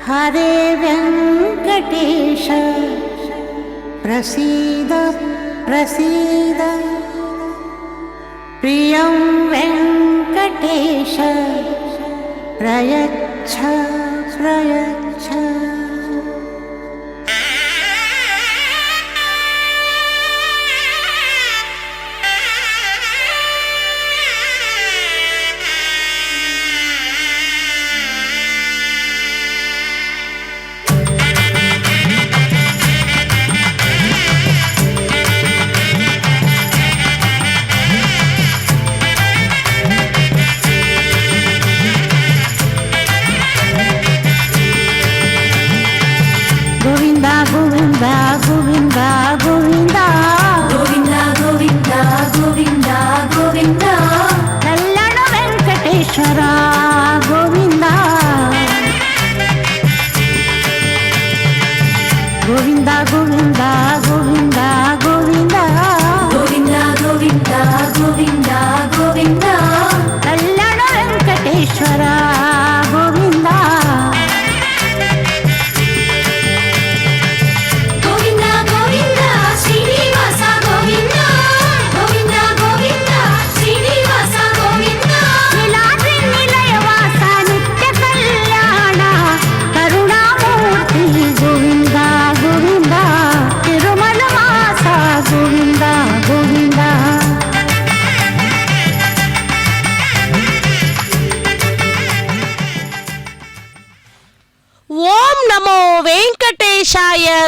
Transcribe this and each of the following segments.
हरे वेङ्कटेश प्रसीद प्रसीद प्रियं वेङ्कटेश प्रयच्छ प्रयच्छ।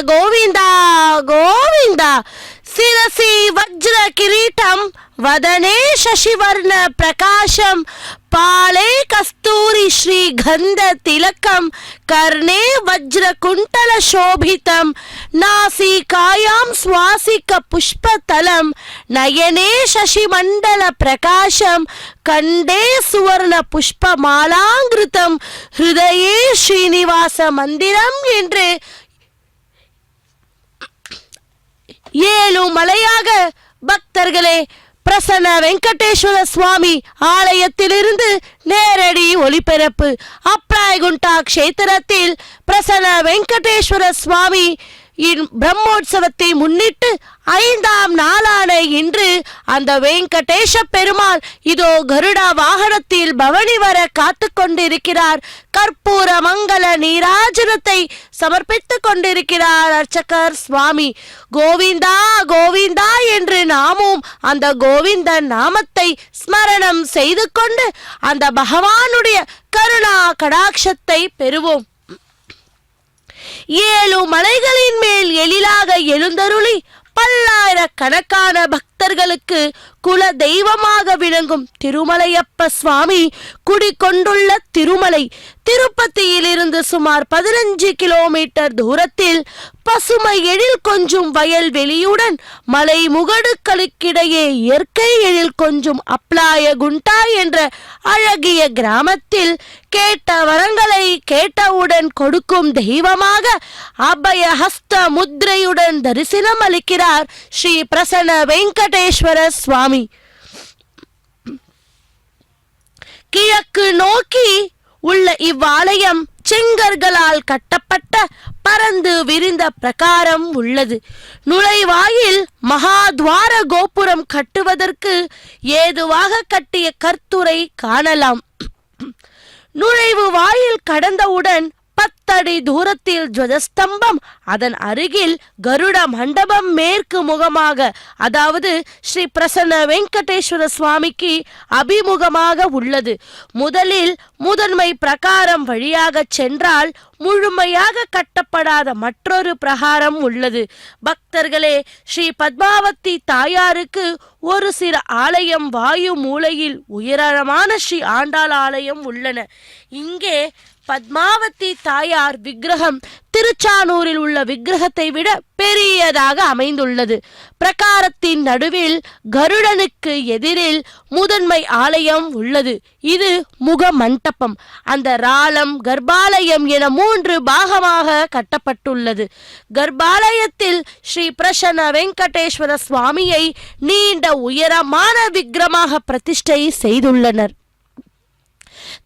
गोविंदा गोविंदा शिरसि वज्र किरीटम वदने शशिवर्ण प्रकाशम पाले कस्तूरी श्रीगंध तिलकम कर्णे वज्र कुंटल शोभितम नासिकायां स्वासिक पुष्पतलम नयने शशिमंडल प्रकाशम कंडे सुवर्ण पुष्पमालांकृतम हृदये श्रीनिवास मंदिरम என்று ஏழு மலையாக பக்தர்களே பிரசன்ன வெங்கடேஸ்வர சுவாமி ஆலயத்திலிருந்து நேரடி ஒளிபரப்பு. அப்ராயகுண்டா க்ஷேத்திரத்தில் பிரசன்ன வெங்கடேஸ்வர சுவாமி பிரம்மோற்சவத்தை முன்னிட்டு 5ஆம் நாளான இன்று அந்த வெங்கடேஷ பெருமாள் இதோ கருடா வாகனத்தில் பவனி வர காத்து கொண்டிருக்கிறார். கற்பூர மங்கள நீராஜனத்தை சமர்ப்பித்துக் கொண்டிருக்கிறார் அர்ச்சகர் சுவாமி. கோவிந்தா கோவிந்தா என்று நாமும் அந்த கோவிந்தன் நாமத்தை ஸ்மரணம் செய்து கொண்டு அந்த பகவானுடைய கருணா கடாட்சத்தை பெறுவோம். 7 மலைகளின் மேல் எழிலாக எழுந்தருளி பல்லாயிரக்கணக்கான பக்தர்களுக்கு குல தெய்வமாக விளங்கும் திருமலையப்ப சுவாமி குடிகொண்டுள்ள திருமலை திருப்பதியிலிருந்து சுமார் 15 கிலோமீட்டர் தூரத்தில் பசுமை எழில் கொஞ்சும் வயல்வெளியுடன் மலை முகடுகளுக்கிடையே இயற்கை எழில் கொஞ்சும் அப்லாயகுண்டா என்ற அழகிய கிராமத்தில் கேட்ட வரங்களை கேட்டவுடன் கொடுக்கும் தெய்வமாக அபய ஹஸ்த முத்ரையுடன் தரிசனம் அளிக்கிறார் ஸ்ரீ பிரசன்ன வெங்கடேஸ்வர சுவாமி. கிழக்கு நோக்கி உள்ள இவ்வாலயம் செங்கற்களால் கட்டப்பட்ட பரந்து விரிந்த பிரகாரம் உள்ளது. நுழைவாயில் மகாத்வார கோபுரம் கட்டுவதற்கு ஏதுவாக கட்டிய கற்துறை காணலாம். நுழைவு வாயில் கடந்தவுடன் 10 அடி தூரத்தில் துவஜஸ்தம்பம், அதன் அருகில் கருட மண்டபம் மேற்கு முகமாக, அதாவது ஸ்ரீ பிரசன்ன வெங்கடேஸ்வர சுவாமிக்கு அபிமுகமாக உள்ளது. முதலில் முதன்மை பிரகாரம் வழியாக சென்றால் முழுமையாக கட்டப்படாத மற்றொரு பிரகாரம் உள்ளது. பக்தர்களே, ஸ்ரீ பத்மாவதி தாயாருக்கு ஒரு சில ஆலயம் வாயு மூலையில் உயரமான ஸ்ரீ ஆண்டாள் ஆலயம் உள்ளன. இங்கே பத்மாவதி தாயார் விக்கிரகம் திருச்சானூரில் உள்ள விக்கிரகத்தை விட பெரியதாக அமைந்துள்ளது. பிரகாரத்தின் நடுவில் கருடனுக்கு எதிரில் முதன்மை ஆலயம் உள்ளது. இது முக மண்டபம். அந்த ராலம் கர்ப்பாலயம் என 3 பாகமாக கட்டப்பட்டுள்ளது. கர்ப்பாலயத்தில் ஸ்ரீ பிரசன்ன வெங்கடேஸ்வர சுவாமியை நீண்ட உயரமான விக்கிரமாக பிரதிஷ்டை செய்துள்ளனர்.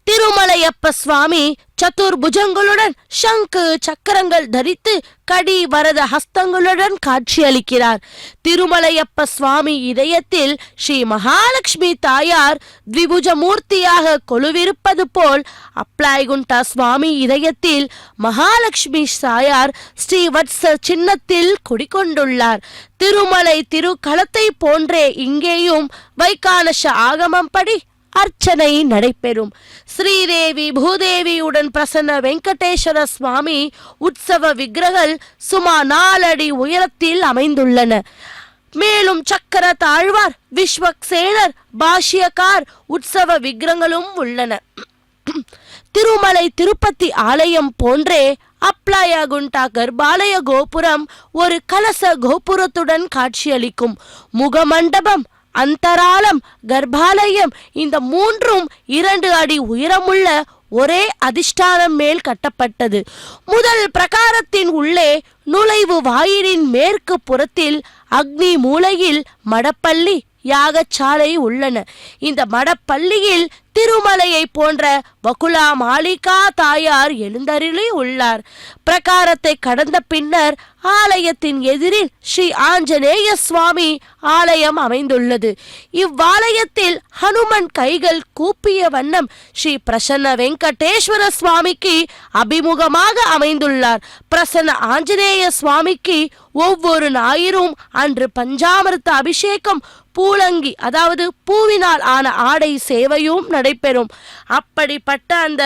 திருமலையப்ப சுவாமி சதுர்புஜங்களுடன் சங்கு சக்கரங்கள் தரித்து கடி வரத ஹஸ்தங்களுடன் காட்சியளிக்கிறார். திருமலையப்ப சுவாமி இதயத்தில் ஸ்ரீ மகாலட்சுமி தாயார் த்விபுஜமூர்த்தியாக கொலுவிருப்பது போல் அப்ளாய்குண்டா சுவாமி இதயத்தில் மகாலட்சுமி தாயார் ஸ்ரீவத்ச சின்னத்தில் குடிகொண்டுள்ளார். திருமலை திருக்களத்தை போன்றே இங்கேயும் வைகானச ஆகமம் படி அர்ச்சனை நடைபெறும். ஸ்ரீதேவி பூதேவியுடன் பிரசன்ன வெங்கடேஸ்வர சுவாமி உற்சவ விக்கிரகங்கள் சுமார் 4 அடி உயரத்தில் அமைந்துள்ளன. மேலும் சக்கர தாழ்வார், விஸ்வக்சேனர், பாஷ்யக்கார் உற்சவ விக்கிரகங்களும் உள்ளன. திருமலை திருப்பதி ஆலயம் போன்றே அப்ளாயகுண்டா கர்ப்பாலய கோபுரம் ஒரு கலச கோபுரத்துடன் காட்சியளிக்கும். முகமண்டபம், அந்தராலம், கர்ப்பாலயம் இந்த மூன்றும் 2 அடி உயரமுள்ள ஒரே அதிஷ்டானம் மேல் கட்டப்பட்டது. முதல் பிரகாரத்தின் உள்ளே நுழைவு வாயிலின் மேற்கு புறத்தில் அக்னி மூலையில் மடப்பள்ளி யாகசாலை உள்ளன. இந்த மடப்பள்ளியில் திருமலையை போன்ற வகுலா மாளிகா தாயார் எழுந்தருளி உள்ளார். பிரகாரத்தை கடந்த பின்னர் ஆலயத்தின் எதிரில் ஸ்ரீ ஆஞ்சநேய சுவாமி ஆலயம் அமைந்துள்ளது. இவ்வாலயத்தில் ஹனுமன் கைகள் கூப்பிய வண்ணம் ஸ்ரீ பிரசன்ன வெங்கடேஸ்வர சுவாமிக்கு அபிமுகமாக அமைந்துள்ளார். பிரசன்ன ஆஞ்சநேய சுவாமிக்கு ஒவ்வொரு ஞாயிறும் அன்று பஞ்சாமிர்த அபிஷேகம், பூலங்கி அதாவது பூவினால் ஆன ஆடை சேவையும் நடைபெறும். அப்படிப்பட்ட அந்த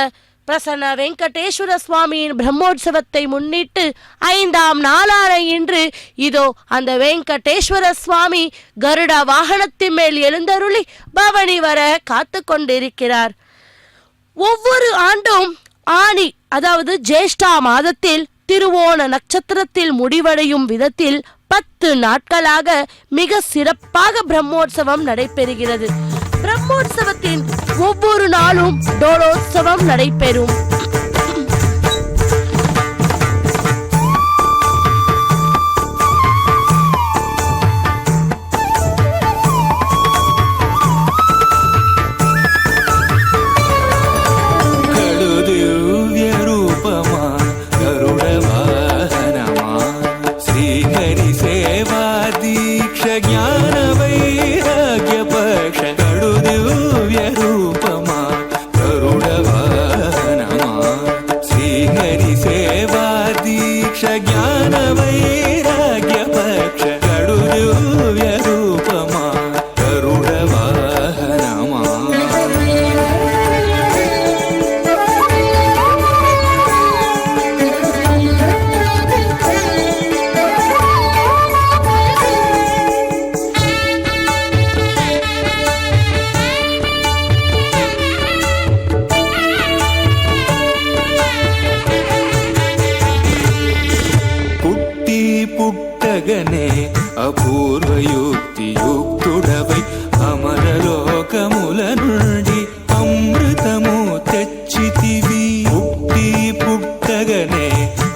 பிரசன்ன வெங்கடேஸ்வர சுவாமியின் பிரம்மோற்சவத்தை முன்னிட்டு 5ஆம் நாளான இன்று இதோ அந்த வெங்கடேஸ்வர சுவாமி கருட வாகனத்தின் மேல் எழுந்தருளி பவனி வர காத்து கொண்டிருக்கிறார். ஒவ்வொரு ஆண்டும் ஆனி அதாவது ஜேஷ்டா மாதத்தில் திருவோண நட்சத்திரத்தில் முடிவடையும் விதத்தில் 10 நாட்களாக மிக சிறப்பாக பிரம்மோற்சவம் நடைபெறுகிறது. பிரம்மோற்சவத்தின் ஒவ்வொரு நாளும் டோலோத்சவம் நடைபெறும். పుట్టగనే అపూర్వయుక్తియుక్తుడవై అమరలోకముల నుండి అమృతము తెచ్చితివి. పుట్టగనే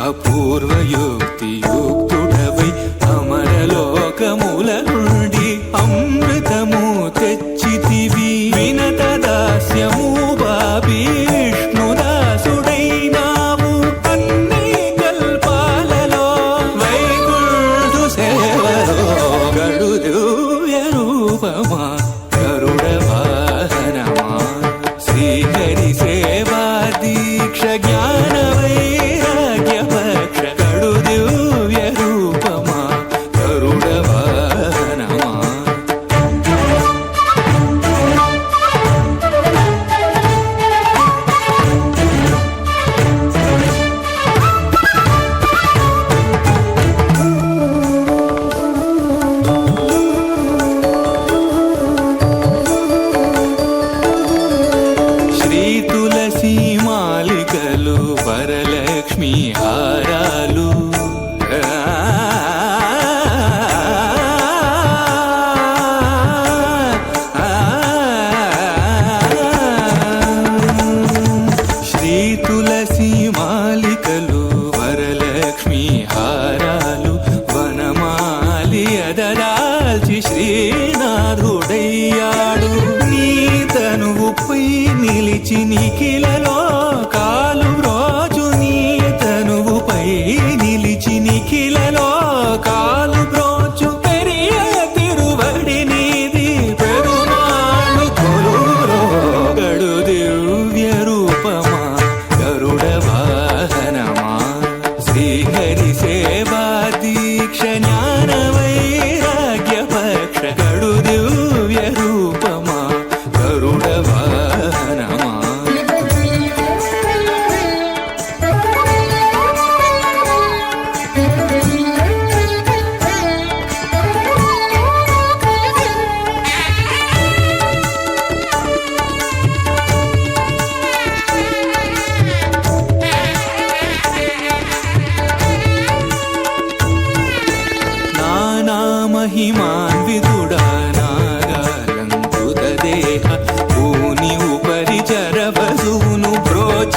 అపూర్వయుక్తియుక్తుడవై అమరలోకముల నుండి అమృతము తెచ్చితివి. వినత దాస్యము బాబీ విష్ణుదాసుడైనావు అన్ని కల్పాలలో వైకుంఠ సేవలో గడు దివ్య రూపమా గరుడ వాహనమా శ్రీహరి సేవా దీక్ష జ్ఞాన వైరాగ్య పక్ష గడు దివ్య రూపమా గరుడ వాహనమా. శ్రీ తులసి మాలికలు వరలక్ష్మి హారాలు శ్రీ తులసి మాలికలు వరలక్ష్మి హారాలు వనమాలి అదరాల్చి శ్రీనాథుడయ్యాడు. నీ తనువుపై నిలిచి నిఖిల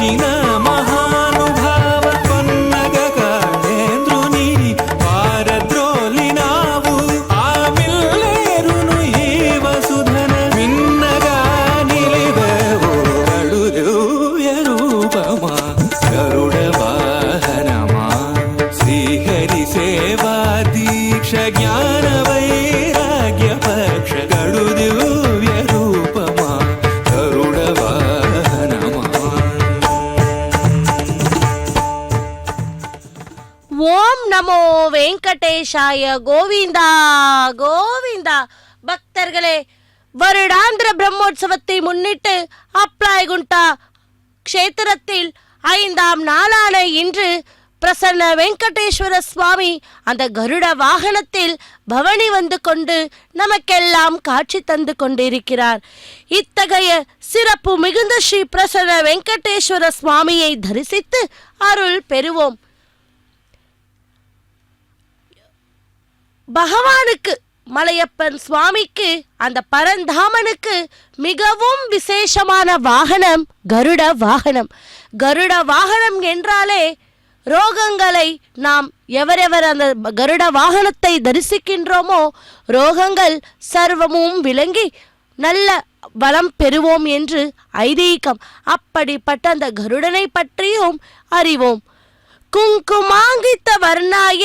ಪೊಕ್ಕಿನ ಮಹಾನುಭಾವ ಪನ್ನಗ ಕಾಣೇಂದ್ರುನಿ ಪಾರದ್ರೋಲಿ ನಾವು ಆಮಿಲ್ಲೇರುನು ಈ ವಸುಧನ ಮಿನ್ನಗ ನಿಲಿದವು ಗಡುದಿವ್ಯ ರೂಪಮ ಗರುಡ ವಾಹನಮಾ ಶ್ರೀಹರಿ ಸೇವಾ ದೀಕ್ಷ ಜ್ಞಾನ ವೈರಾಗ್ಯ ಪಕ್ಷ ಗಡುದಿವ್ಯ ರೂಪಮ ಗರುಡ ವಾಹನಮಾ. ஓம் நமோ வெங்கடேஷாய. கோவிந்தா கோவிந்தா. பக்தர்களே, வருடாந்திர பிரம்மோற்சவத்தை முன்னிட்டு அப்லாய்குண்டா க்ஷேத்திரத்தில் 5ஆம் நாளான இன்று பிரசன்ன வெங்கடேஸ்வர சுவாமி அந்த கருட வாகனத்தில் பவனி வந்து கொண்டு நமக்கெல்லாம் காட்சி தந்து கொண்டிருக்கிறார். இத்தகைய சிறப்பு மிகுந்த ஸ்ரீ பிரசன்ன வெங்கடேஸ்வர சுவாமியை தரிசித்து அருள் பெறுவோம். பகவானுக்கு, மலையப்பன் சுவாமிக்கு, அந்த பரந்தாமனுக்கு மிகவும் விசேஷமான வாகனம் கருட வாகனம். கருட வாகனம் என்றாலே ரோகங்களை நாம் எவரெவர் அந்த கருட வாகனத்தை தரிசிக்கின்றோமோ ரோகங்கள் சர்வமும் விளங்கி நல்ல வளம் பெறுவோம் என்று ஐதீகம். அப்படிப்பட்ட அந்த கருடனை பற்றியும் அறிவோம். குங்குமாங்கித்த வர்ணாய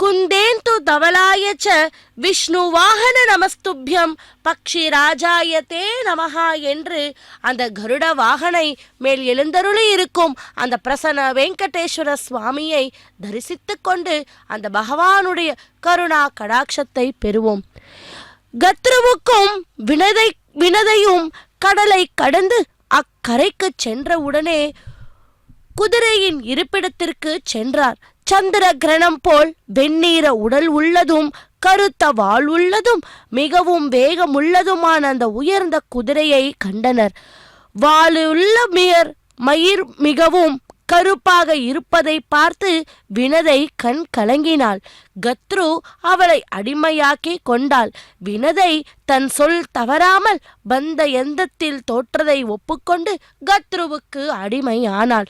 குந்தேந்து தவலாய ச விஷ்ணு வாகன நமஸ்துபியம் பக்ஷி ராஜாய தே நமஹா என்று அந்த கருட வாகனை மேல் எழுந்தருளி இருக்கும் அந்த பிரசன்ன வெங்கடேஸ்வர சுவாமியை தரிசித்து கொண்டு அந்த பகவானுடைய கருணா கடாட்சத்தை பெறுவோம். கத்ருவுக்கும் வினதையும் கடலை கடந்து அக்கரைக்கு சென்றவுடனே குதிரையின் இருப்பிடத்திற்கு சென்றார். சந்திர கிரணம் போல் வெண்ணீர உடல் உள்ளதும் கருத்த வாள் உள்ளதும் மிகவும் வேகமுள்ளதுமான அந்த உயர்ந்த குதிரையை கண்டனர். வாளுள்ள மயிர் மிகவும் கருப்பாக இருப்பதை பார்த்து வினதை கண் கலங்கினாள். கத்ரு அவளை அடிமையாக்கி கொண்டாள். வினதை தன் சொல் தவறாமல் பந்த எந்தத்தில் தோற்றதை ஒப்புக்கொண்டு கத்ருவுக்கு அடிமையானாள்.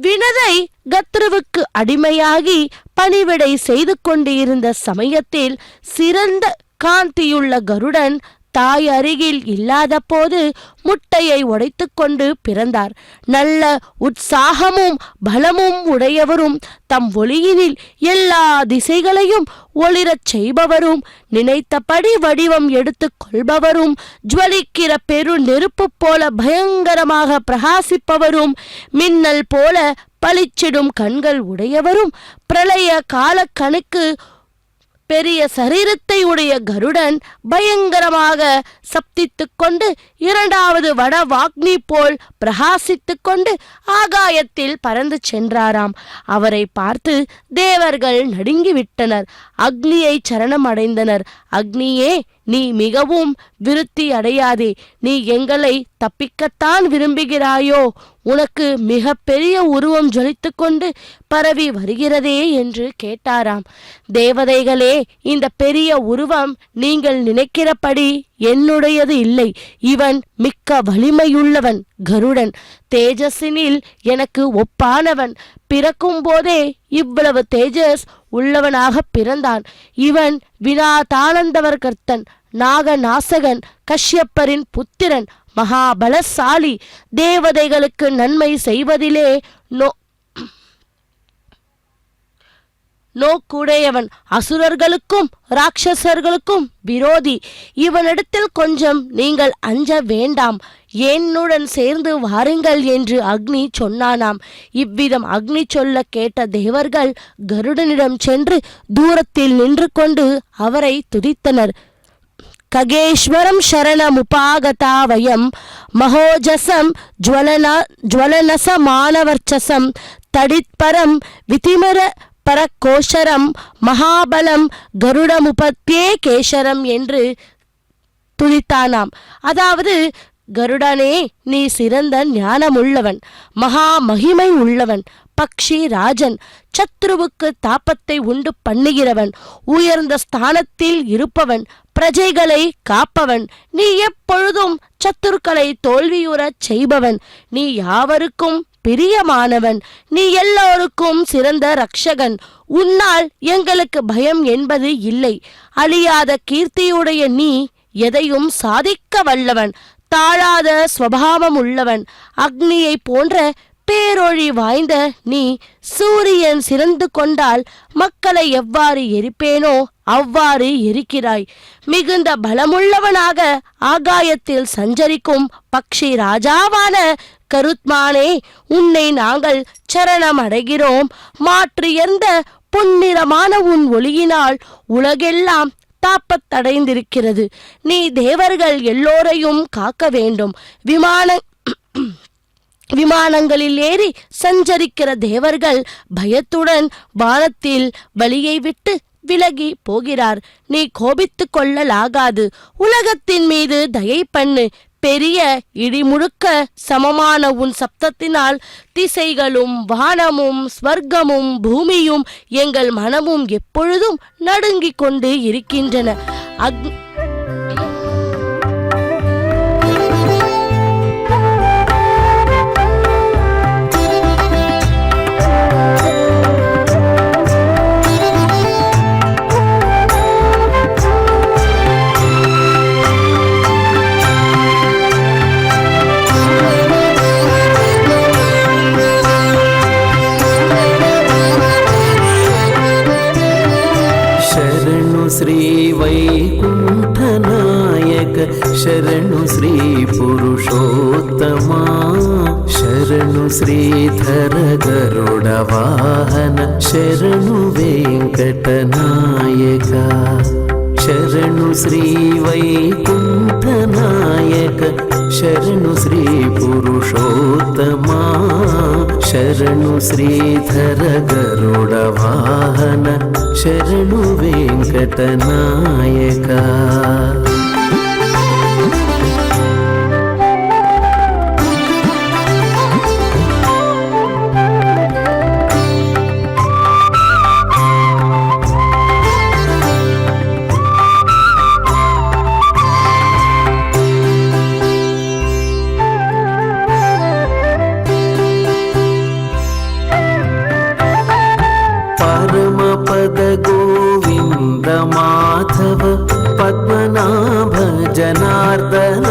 வினதை கத்ருவுக்கு அடிமையாகி பணிவிடை செய்து கொண்டிருந்த சமயத்தில் சிறந்த காந்தியுள்ள கருடன் தாய் அருகில் இல்லாத போது முட்டையை உடைத்து கொண்டு பிறந்தார். நல்ல உற்சாகமும் பலமும் உடையவரும் தம் ஒளியினில் எல்லா திசைகளையும் ஒளிரச் செய்பவரும் நினைத்தபடி வடிவம் எடுத்து கொள்பவரும் ஜுவலிக்கிற பெரு நெருப்பு போல பயங்கரமாக பிரகாசிப்பவரும் மின்னல் போல பளிச்சிடும் கண்கள் உடையவரும் பிரளய கால கணுக்கு பெரிய சரீரத்தை உடைய கருடன் பயங்கரமாக சப்தித்து கொண்டு 2வது வட வாக்னி போல் பிரகாசித்து கொண்டு ஆகாயத்தில் பறந்து சென்றாராம். அவரை பார்த்து தேவர்கள் நடுங்கிவிட்டனர். அக்னியை சரணம் அடைந்தனர். அக்னியே, நீ மிகவும் விருத்தி அடையாதே. நீ எங்களை தப்பிக்கத்தான் விரும்புகிறாயோ? உனக்கு மிக பெரிய உருவம் ஜொலித்து கொண்டு பரவி வருகிறதே என்று கேட்டாராம். தேவதைகளே, இந்த பெரிய உருவம் நீங்கள் நினைக்கிறபடி என்னுடையது இல்லை. இவன் மிக்க வலிமையுள்ளவன் கருடன். தேஜஸினில் எனக்கு ஒப்பானவன். பிறக்கும் போதே இவ்வளவு தேஜஸ் உள்ளவனாக பிறந்தான். இவன் வினாதானந்தவர்கர்த்தன், நாகநாசகன், கஷ்யப்பரின் புத்திரன், மகாபலசாலி. தேவதைகளுக்கு நன்மை செய்வதிலே நோக்குடையவன். அசுரர்களுக்கும் ராட்சசர்களுக்கும் விரோதி. இவனிடத்தில் கொஞ்சம் நீங்கள் அஞ்ச வேண்டாம். என்னுடன் சேர்ந்து வாருங்கள் என்று அக்னி சொன்னானாம். இவ்விதம் அக்னி சொல்ல கேட்ட தேவர்கள் கருடனிடம் சென்று தூரத்தில் நின்று கொண்டு அவரை துதித்தனர். ககேஸ்வரம் சரணமுபாகதா வயம் மகோஜசம் ஜுவலனச மானவர்ச்சசம் தடித்பரம் விதிமர பரகோஷரம் மகாபலம் கருடமுபத்தே கேசரம் என்று துதித்தானாம். அதாவது, கருடனே, நீ சிறந்த ஞானமுள்ளவன், மகா மகிமை உள்ளவன், பக்ஷி ராஜன், சத்ருவுக்கு தாபத்தை உண்டு பண்ணுகிறவன், உயர்ந்த ஸ்தானத்தில் இருப்பவன், பிரஜைகளை காப்பவன், நீ எப்பொழுதும் சத்துருக்களை தோல்வியுறச் செய்பவன், நீ யாவருக்கும் பிரியமானவன். நீ எல்லோருக்கும் சிறந்த ரட்சகன். உன்னால் எங்களுக்கு பயம் என்பது இல்லை. அழியாத கீர்த்தியுடைய நீ எதையும் சாதிக்க வல்லவன். தாழாத சுபாவம் உள்ளவன். அக்னியை போன்ற பேரொழி வாய்ந்த நீ சூரியன் சிறந்து கொண்டால் மக்களை எவ்வாறு எரிப்பேனோ அவ்வாறு எரிக்கிறாய். மிகுந்த பலமுள்ளவனாக ஆகாயத்தில் சஞ்சரிக்கும் பக்ஷி ராஜாவான கருத்மானே, உன்னை நாங்கள் சரணம் அடைகிறோம். மாற்றியர்ந்த பொன்னிறமான உன் ஒளியினால் உலகெல்லாம் தாப்பத்தடைந்திருக்கிறது. நீ தேவர்கள் எல்லோரையும் காக்க வேண்டும். விமானங்களில் ஏறி சஞ்சரிக்கிற தேவர்கள் பயத்துடன் வானத்தில் பலியை விட்டு விலகி போகிறார். நீ கோபித்து கொள்ளலாகாது. உலகத்தின் மீது தயை பண்ணு. பெரிய இடி முழுக்க சமமான உன் சப்தத்தினால் திசைகளும் வானமும் ஸ்வர்க்கமும் பூமியும் எங்கள் மனமும் எப்பொழுதும் நடுங்கிக் கொண்டு இருக்கின்றன. ಶ್ರೀ ವೈಕುಂಠನಾಯಕ ಶರಣು ಶ್ರೀ ಪುರುಷೋತ್ತಮ ಶರಣು ಶ್ರೀಧರ ಗರುಡ ವಾಹನ ಶರಣು ವೆಂಕಟನಾಯಕ ಶರಣು ಶ್ರೀ ವೈಕುಂಠನಾಯಕ ಶರಣು ಶ್ರೀ ಪುರುಷೋತ್ತಮ ಶರಣು ಶ್ರೀಧರ ಗರುಡ ವಾಹನ ಶರಣು ವೆಂಕಟನಾಯಕ. गोविंद माधव पद्मनाभ जनार्दन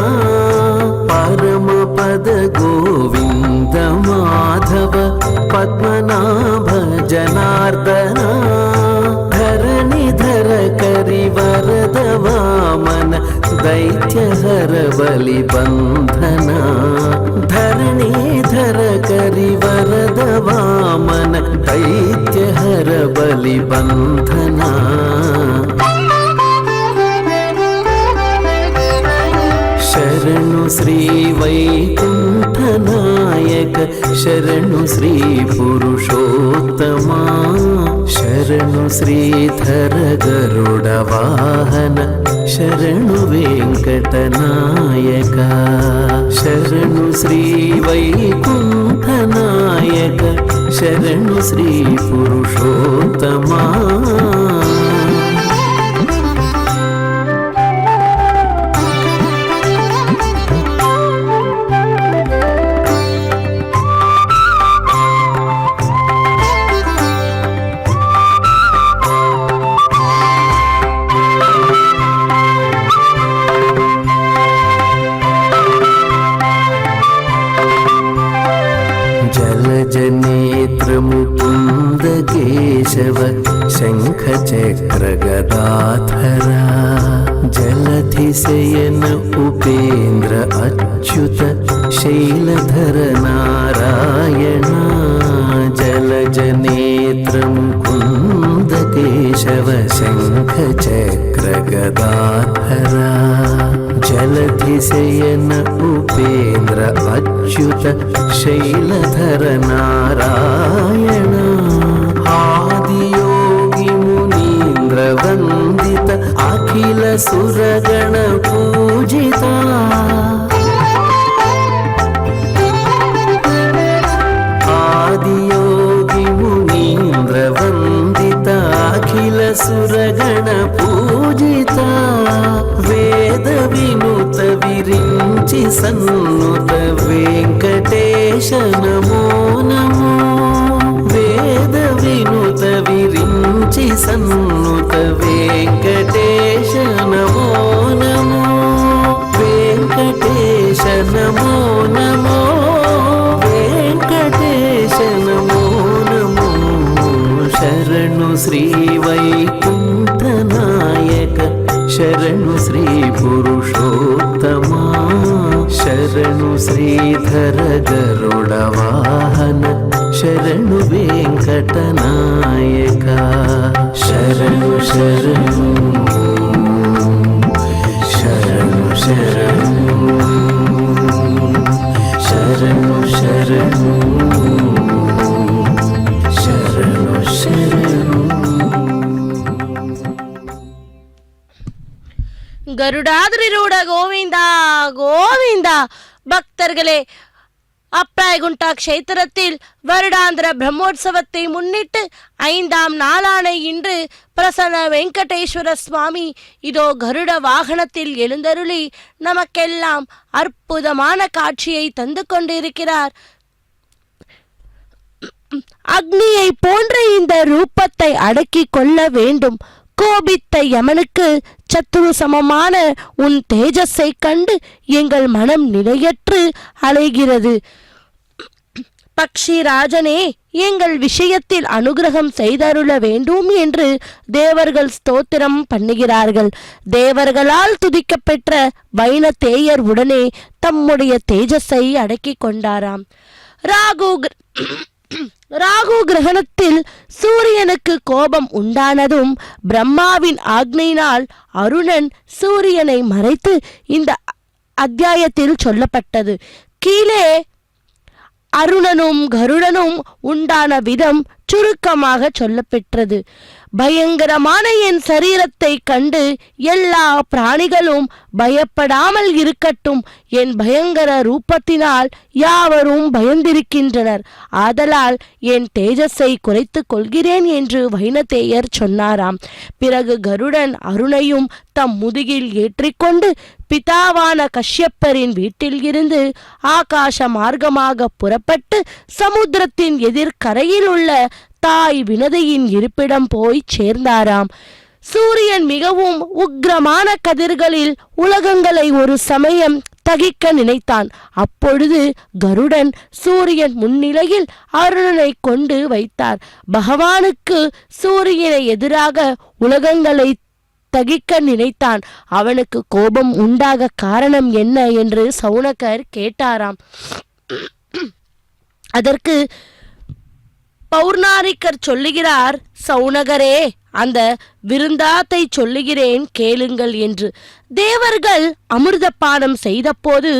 परम पद गोविंद माधव पद्मनाभ जनार्दन धरणिधर करिवरद वामन दैत्यहर बलिबंधन धरणिधर करिवरद वामन दैत्यहर बलिबंधन शरणु श्री वैकुंठनायक शरणु श्री पुरुषोत्तम शरणु श्रीधर गरुड वाहन शरणु वेंकटनायक शरणु श्री वैकुंठनायक शरणु श्री पुरुषोत्तम. जलजनेत्र मुकुंद केशव शंखचक्र गदाधरा जलधिशयन उपेन्द्र अच्युत शैलधर नारायण जलजनेत्र मुकुंद केशव शंखचक्र गदाधरा जलधिशयन उपेन्द्र अच्युत शैलधर नारायण आदियोगी मुनीन्द्र वंदित अखिल सुरगण पूजिता आदियोगी मुनीन्द्र वंदित अखिल सुरगण पूजिता वेद विनुत विरिंचि सन्नुत वेंकटेश नमो श्रीवैकुण्ठनायक शरणु श्रीपुरुषोत्तमा शरणु श्रीधर गरुडवाहन शरणु वेङ्कटनायक शरणु शरणु शरणु शरणु शरणु शरणु शरणु शरणु கருடாதிரூட கோவிந்தா கோவிந்தா. பக்தர்களே, அப்ராய்குண்டா க்ஷேத்திரத்தில் வருடாந்திர பிரம்மோற்சவத்தை முன்னிட்டு 5ஆம் நாளான இன்று பிரசன்ன வெங்கடேஸ்வர சுவாமி இதோ கருட வாகனத்தில் எழுந்தருளி நமக்கெல்லாம் அற்புதமான காட்சியை தந்து கொண்டிருக்கிறார். அக்னியை போன்ற இந்த ரூபத்தை அடக்கி கொள்ள வேண்டும். கோபித்த யமனுக்கு சத்துரு சமமான உன் தேஜஸை கண்டு எங்கள் மனம் நிலையற்று அலைகிறது. பக்ஷிராஜனே, எங்கள் விஷயத்தில் அனுகிரகம் செய்தருள வேண்டும் என்று தேவர்கள் ஸ்தோத்திரம் பண்ணுகிறார்கள். தேவர்களால் துதிக்கப்பெற்ற வைனதேயர் உடனே தம்முடைய தேஜஸை அடக்கி கொண்டாராம். ராகு கிரகணத்தில் சூரியனுக்கு கோபம் உண்டானதும் பிரம்மாவின் ஆக்னையினால் அருணன் சூரியனை மறைத்து இந்த அத்தியாயத்தில் சொல்லப்பட்டது. கீழே அருணனும் கருடனும் உண்டான விதம் சுருக்கமாக சொல்லப்பெற்றது. பயங்கரமான என் சரீரத்தை கண்டு எல்லா பிராணிகளும் பயப்படாமல் இருக்கட்டும். என் பயங்கர ரூபத்தினால் யாவரும் பயந்திருக்கின்றனர். ஆதலால் என் தேஜஸை குறைத்து கொள்கிறேன் என்று வைனதேயர் சொன்னாராம். பிறகு கருடன் அருணையும் தம் முதுகில் ஏற்றிக்கொண்டு பிதாவான கஷ்யப்பரின் வீட்டில் இருந்து ஆகாச மார்க்கமாக புறப்பட்டு சமுத்திரத்தின் எதிர்கரையில் உள்ள தாய் வினதையின் இருப்பிடம் போய் சேர்ந்தாராம். சூரியன் மிகவும் உக்கிரமான கதிர்களில் உலகங்களை ஒரு சமயம் தகிக்க நினைத்தான். அப்பொழுது கருடன் சூரியன் முன்னிலையில் அருணனை கொண்டு வைத்தார். பகவானுக்கு சூரியனை எதிராக உலகங்களை தகிக்க நினைத்தான். அவனுக்கு கோபம் உண்டாக காரணம் என்ன என்று சவுனகர் கேட்டாராம். அதற்கு பௌர்ணாரிக்கர் சொல்லுகிறார், சவுனகரே, அந்த விருந்தாத்தை சொல்லுகிறேன் கேளுங்கள் என்று. தேவர்கள் அமிர்த பானம் செய்த போது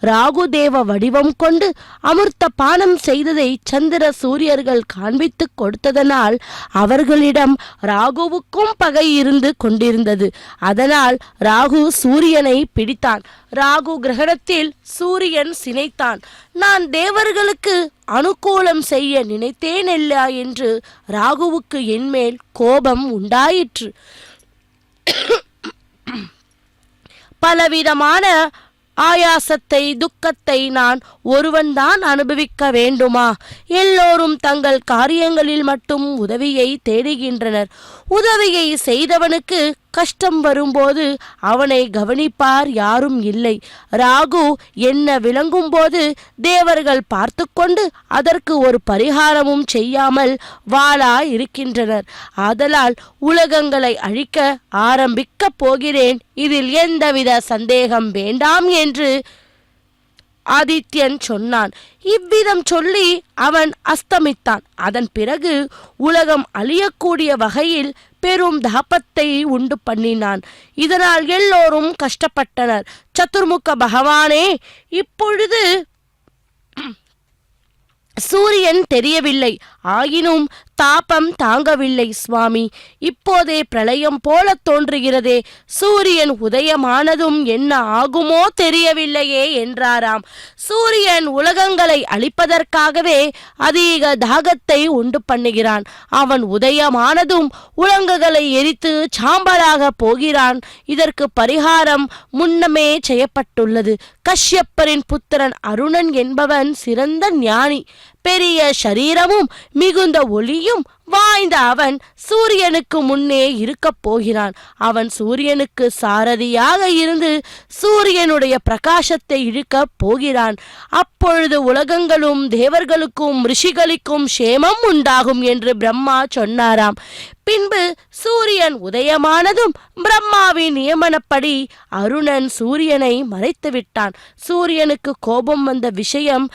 ராகுதேவ வடிவம் கொண்டு அமிர்த பானம் செய்ததை சந்திர சூரியர்கள் காண்பித்து கொடுத்ததனால் அவர்களிடம் ராகுவுக்கும் பகை இருந்து கொண்டிருந்தது. அதனால் ராகு சூரியனை பிடித்தான். ராகு கிரகணத்தில் சூரியன் சினைத்தான். நான் தேவர்களுக்கு அனுகூலம் செய்ய நினைத்தேனல்ல என்று ராகுவுக்கு என்மேல் கோபம் உண்டாயிற்று. பலவிதமான ஆயாசத்தை துக்கத்தை நான் ஒருவன்தான் அனுபவிக்க வேண்டுமா? எல்லோரும் தங்கள் காரியங்களில் மட்டும் உதவியை தேடுகின்றனர். உதவியை செய்தவனுக்கு கஷ்டம் வரும்போது அவனை கவனிப்பார் யாரும் இல்லை. ராகு என்ன விளங்கும் போது தேவர்கள் பார்த்து கொண்டு அதற்கு ஒரு பரிகாரமும் செய்யாமல் வாளா இருக்கின்றனர். ஆதலால் உலகங்களை அழிக்க ஆரம்பிக்க போகிறேன். இதில் எந்தவித சந்தேகம் வேண்டாம் என்று ஆதித்யன் சொன்னான். இவ்விதம் சொல்லி அவன் அஸ்தமித்தான். அதன் பிறகு உலகம் அழியக்கூடிய வகையில் பெரும் தாபத்தை உண்டு பண்ணினான். இதனால் எல்லோரும் கஷ்டப்பட்டனர். சதுர்முக பகவானே, இப்பொழுது சூரியன் தெரியவில்லை, ஆயினும் தாபம் தாங்கவில்லை சுவாமி. இப்போதே பிரளயம் போல தோன்றுகிறதே. சூரியன் உதயமானதும் என்ன ஆகுமோ தெரியவில்லையே என்றாராம். சூரியன் உலகங்களை அழிப்பதற்காகவே அதிக தாகத்தை உண்டு பண்ணுகிறான். அவன் உதயமானதும் உலகங்களை எரித்து சாம்பலாக போகிறான். இதற்கு பரிகாரம் முன்னமே செய்யப்பட்டுள்ளது. கஷ்யப்பரின் புத்திரன் அருணன் என்பவன் சிறந்த ஞானி. பெரிய சரீரமும் மிகுந்த ஒளியும் வாய்ந்த அவன் சூரியனுக்கு முன்னே இருக்கப் போகிறான். அவன் சூரியனுக்கு சாரதியாக இருந்து சூரியனுடைய பிரகாசத்தை இழுக்கப் போகிறான். அப்பொழுது உலகங்களும் தேவர்களுக்கும் ரிஷிகளுக்கும் சேமம் உண்டாகும் என்று பிரம்மா சொன்னாராம். பின்பு சூரியன் உதயமானதும் பிரம்மாவின் நியமனப்படி அருணன் சூரியனை மறைத்து விட்டான். சூரியனுக்கு கோபம் வந்த விஷயம்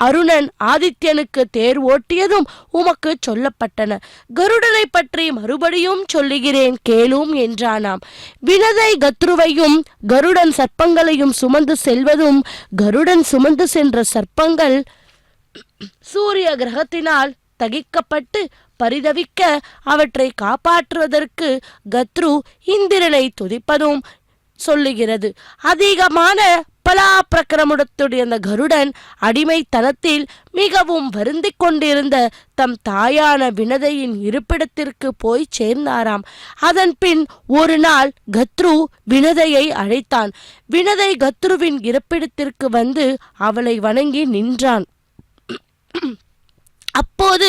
அருணன் ஆதித்யனுக்கு தேர் ஓட்டியதும் உமக்கு சொல்லப்பட்டன. கருடனை பற்றி மறுபடியும் சொல்லுகிறேன் கேளும் என்றானாம். வினதை கத்ருவையும் கருடன் சர்ப்பங்களையும் சுமந்து செல்வதும் கருடன் சுமந்து சென்ற சர்ப்பங்கள் சூரிய கிரகத்தினால் தகிக்கப்பட்டு பரிதவிக்க அவற்றை காப்பாற்றுவதற்கு கத்ரு இந்திரனை துதிப்பதும் சொல்லுகிறது. அதிகமான பலாப்பிரக்கிரமுடத்துடைய அந்த கருடன் அடிமைத்தனத்தில் மிகவும் வருந்தி கொண்டிருந்த தம் தாயான வினதையின் இருப்பிடத்திற்கு போய் சேர்ந்தாராம். அதன் பின் ஒரு நாள் கத்ரு வினதையை அழைத்தான். வினதை கத்ருவின் இருப்பிடத்திற்கு வந்து அவளை வணங்கி நின்றான். அப்போது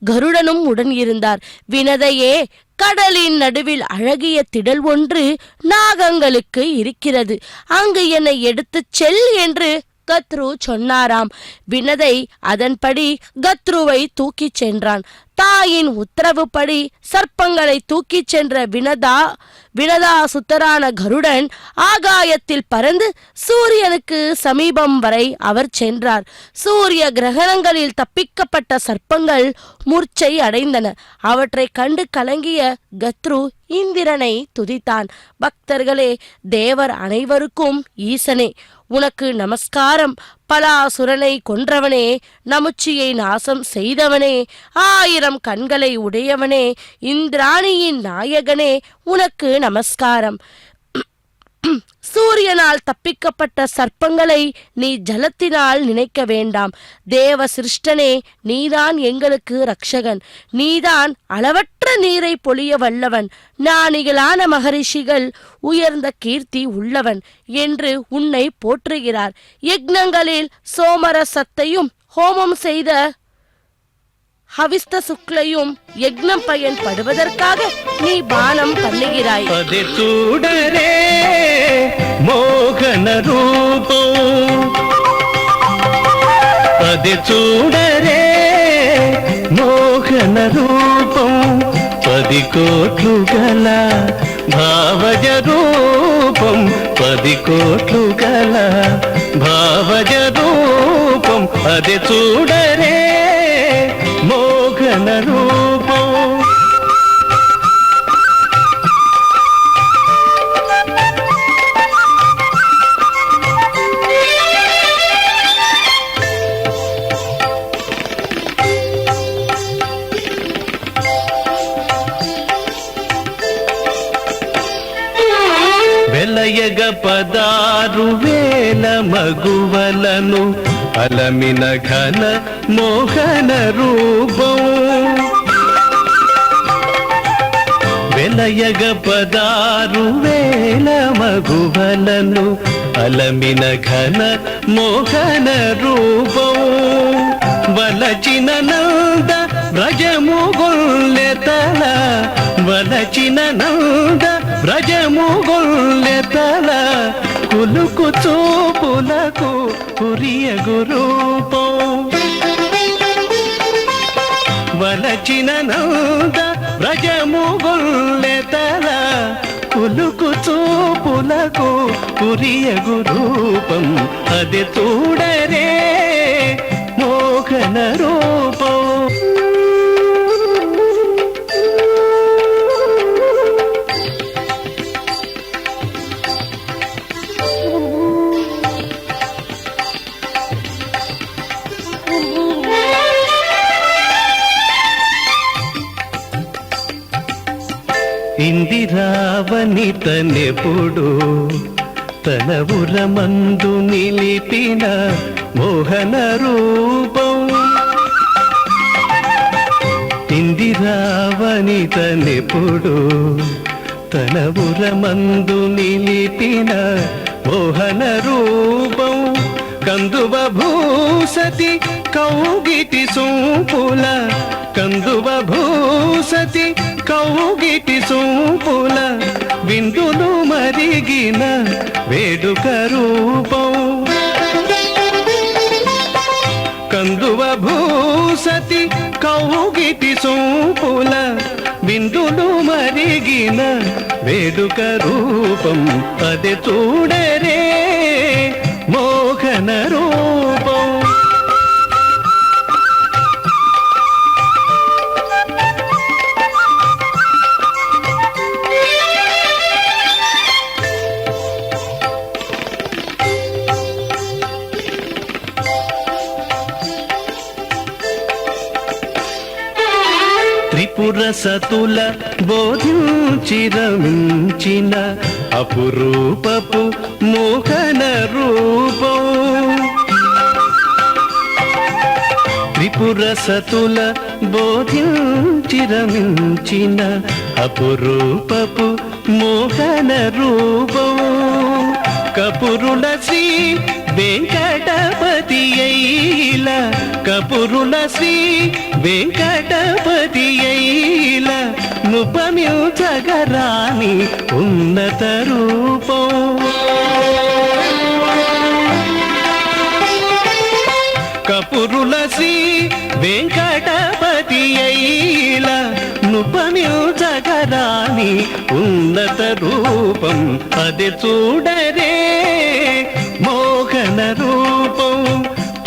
கருடனும் உடன் இருந்தார். வினதையே, கடலின் நடுவில் அழகிய திடல் ஒன்று நாகங்களுக்கு இருக்கிறது. அங்கு என்னை எடுத்துச் செல் என்று கத்ரு சொன்னாராம். வினதை அதன்படி கத்ருவை தூக்கிச் சென்றான். தாயின் உத்தரவுப்படி சர்ப்பங்களை தூக்கிச் சென்ற வினதா சுத்தரான கருடன் ஆகாயத்தில் பறந்து சூரியனுக்கு சமீபம் வரை அவர் சென்றார். சூரிய கிரகணங்களில் தப்பிக்கப்பட்ட சர்ப்பங்கள் மூர்ச்சை அடைந்தன. அவற்றை கண்டு கலங்கிய கத்ரு இந்திரனை துதித்தான். பக்தர்களே, தேவர் அனைவருக்கும் ஈசனே, உனக்கு நமஸ்காரம். பலாசுரனை கொன்றவனே, நமுச்சியை நாசம் செய்தவனே, 1000 கண்களை உடையவனே, இந்திராணியின் நாயகனே, உனக்கு நமஸ்காரம். சூரியனால் தப்பிக்கப்பட்ட சர்ப்பங்களை நீ ஜலத்தினால் நினைக்க வேண்டாம். தேவ சிருஷ்டனே, நீதான் எங்களுக்கு ரட்சகன். நீதான் அளவற்ற நீரை பொழிய வல்லவன். ஞானிகளான மகரிஷிகள் உயர்ந்த கீர்த்தி உள்ளவன் என்று உன்னை போற்றுகிறார். யக்ஞங்களில் சோமரசத்தையும் ஹோமம் செய்த ஹவிஸ்த சுக்லையும் யக்ஞம் பயன்படுவதற்காக நீ பானம் பண்ணுகிறாய். அது சூடரே மோகன ரூபம், அது சூடரே మోహన రూపం 10 కోట్లు గల భావజ రూపం 10 కోట్లు గల భావజ రూపం అది చూడరే మోహన రూపం. వెలయగ 16,000 మగువలను అలమిన ఘన మోహన రూపం. వెలయగ 16,000 మగువలను అలమిన ఘన మోహన రూపం. వలచిన నంద వ్రజముగొల్లెతల, వలచిన నంద వ్రజముగొల్లెతల కులుకు చూపులకు కురియగు రూపం. వలచిన నంద వ్రజముగొల్లెతల కులుకు చూపులకు కురియగు రూపం అది చూడరే మోహన రూపం. ఇందిరావని తనెప్పుడు తన ఉరమందు నిలిపిన మోహన రూపం. ఇందిరావని తనెప్పుడు తన ఉరమందు నిలిపిన మోహన రూపం. కందువ భూసతి కౌగిటి సూపుల కందువ భూసతి కౌగిటి సూపుల విందులు మరిగిన వేడుక రూపం కందువ భూసతి కౌగిటి సూపుల విందులు మరిగిన వేడుక రూపం అది చూడరే మోహన రూపం త్రిపుర సతుల బోధించిరమించిన అపురూపపు మోహన రూపం త్రిపుర సతుల బోధించిరమించిన అపురూపపు మోహన రూపం కపురుల శ్రీ వెంకటపతి అయిల కపురుల శ్రీ వెంకటపతి అయిల నుపమించగరాని ఉన్నత రూపం కపురుల శ్రీ వెంకటపతి అయిల నుపమించగరాని ఉన్నత రూపం అది చూడరే మోహన రూపం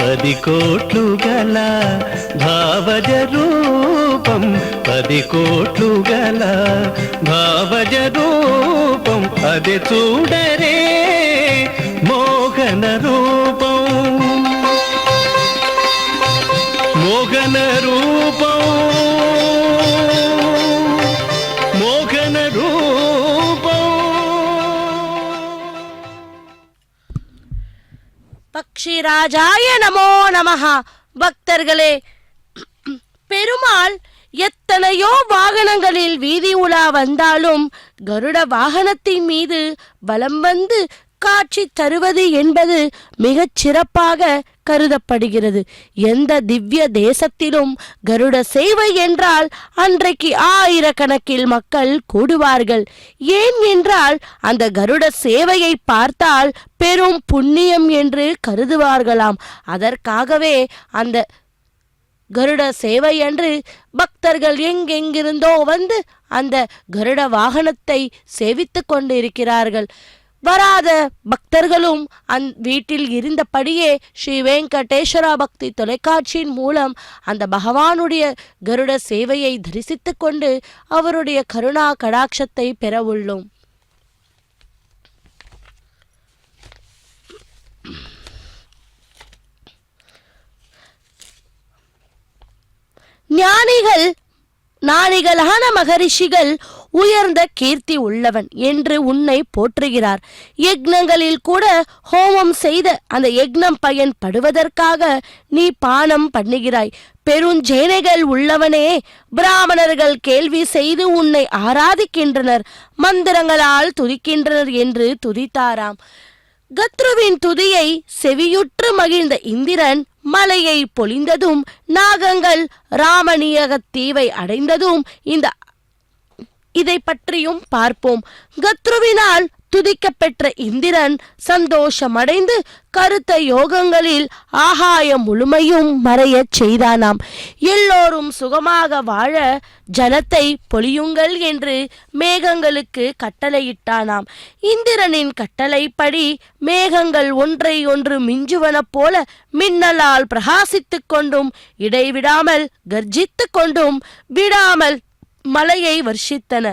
10 కోట్లు గల భావజ రూపం 10 కోట్లు గల భావజ రూపం అది చూడరే మోహన రూపం మోహన రూపం మోహన రూపం பக்ஷிராஜாய நமோ நமஹ. பக்தர்களே, பெருமாள் எத்தனையோ வாகனங்களில் வீதி உலா வந்தாலும் கருட வாகனத்தின் மீது வலம் வந்து காட்சி தருவது என்பது மிகச் சிறப்பாக கருதப்படுகிறது. எந்த திவ்ய தேசத்திலும் கருட சேவை என்றால் அன்றைக்கு ஆயிரக்கணக்கில் மக்கள் கூடுவார்கள். ஏன் என்றால் அந்த கருட சேவையை பார்த்தால் பெரும் புண்ணியம் என்று கருதுவார்களாம். அதற்காகவே அந்த கருட சேவை அன்று பக்தர்கள் எங்கெங்கிருந்தோ வந்து அந்த கருட வாகனத்தை சேவித்து கொண்டு இருக்கிறார்கள். வராத பக்தர்களும் வீட்டில் இருந்தபடியே ஸ்ரீ வெங்கடேஸ்வரா பக்தி தொலைக்காட்சியின் மூலம் அந்த பகவானுடைய கருட சேவையை தரிசித்து கொண்டு அவருடைய கருணா கடாட்சத்தை பெற உள்ளோம். ஞானிகளான மகரிஷிகள் உயர்ந்த கீர்த்தி உள்ளவன் என்று உன்னை போற்றுகிறார். யக்னங்களில் கூட ஹோமம் செய்த அந்த யக்னம் பயன் படுவதற்காக நீ பானம் பண்ணுகிறாய். பெருஞ்சேனைகள் உள்ளவனே, பிராமணர்கள் கேள்வி செய்து உன்னை ஆராதிக்கின்றனர், மந்திரங்களால் துதிக்கின்றனர் என்று துதித்தாராம். கத்ருவின் துதியை செவியுற்று மகிழ்ந்த இந்திரன் மலையை பொழிந்ததும் நாகங்கள் ராமணியகத்தீவை அடைந்ததும் இதை பற்றியும் பார்ப்போம். கத்ருவினால் துதிக்கப்பெற்ற இந்திரன் சந்தோஷமடைந்து கருத்த யோகங்களில் ஆகாயம் முழுமையும் மறையச் செய்தானாம். எல்லோரும் சுகமாக வாழ ஜலத்தை பொழியுங்கள் என்று மேகங்களுக்கு கட்டளையிட்டானாம். இந்திரனின் கட்டளைப்படி மேகங்கள் ஒன்றை ஒன்று மிஞ்சுவன போல மின்னலால் பிரகாசித்துக் கொண்டும் இடைவிடாமல் கர்ஜித்து கொண்டும் விடாமல் மலையை வர்ஷித்தன.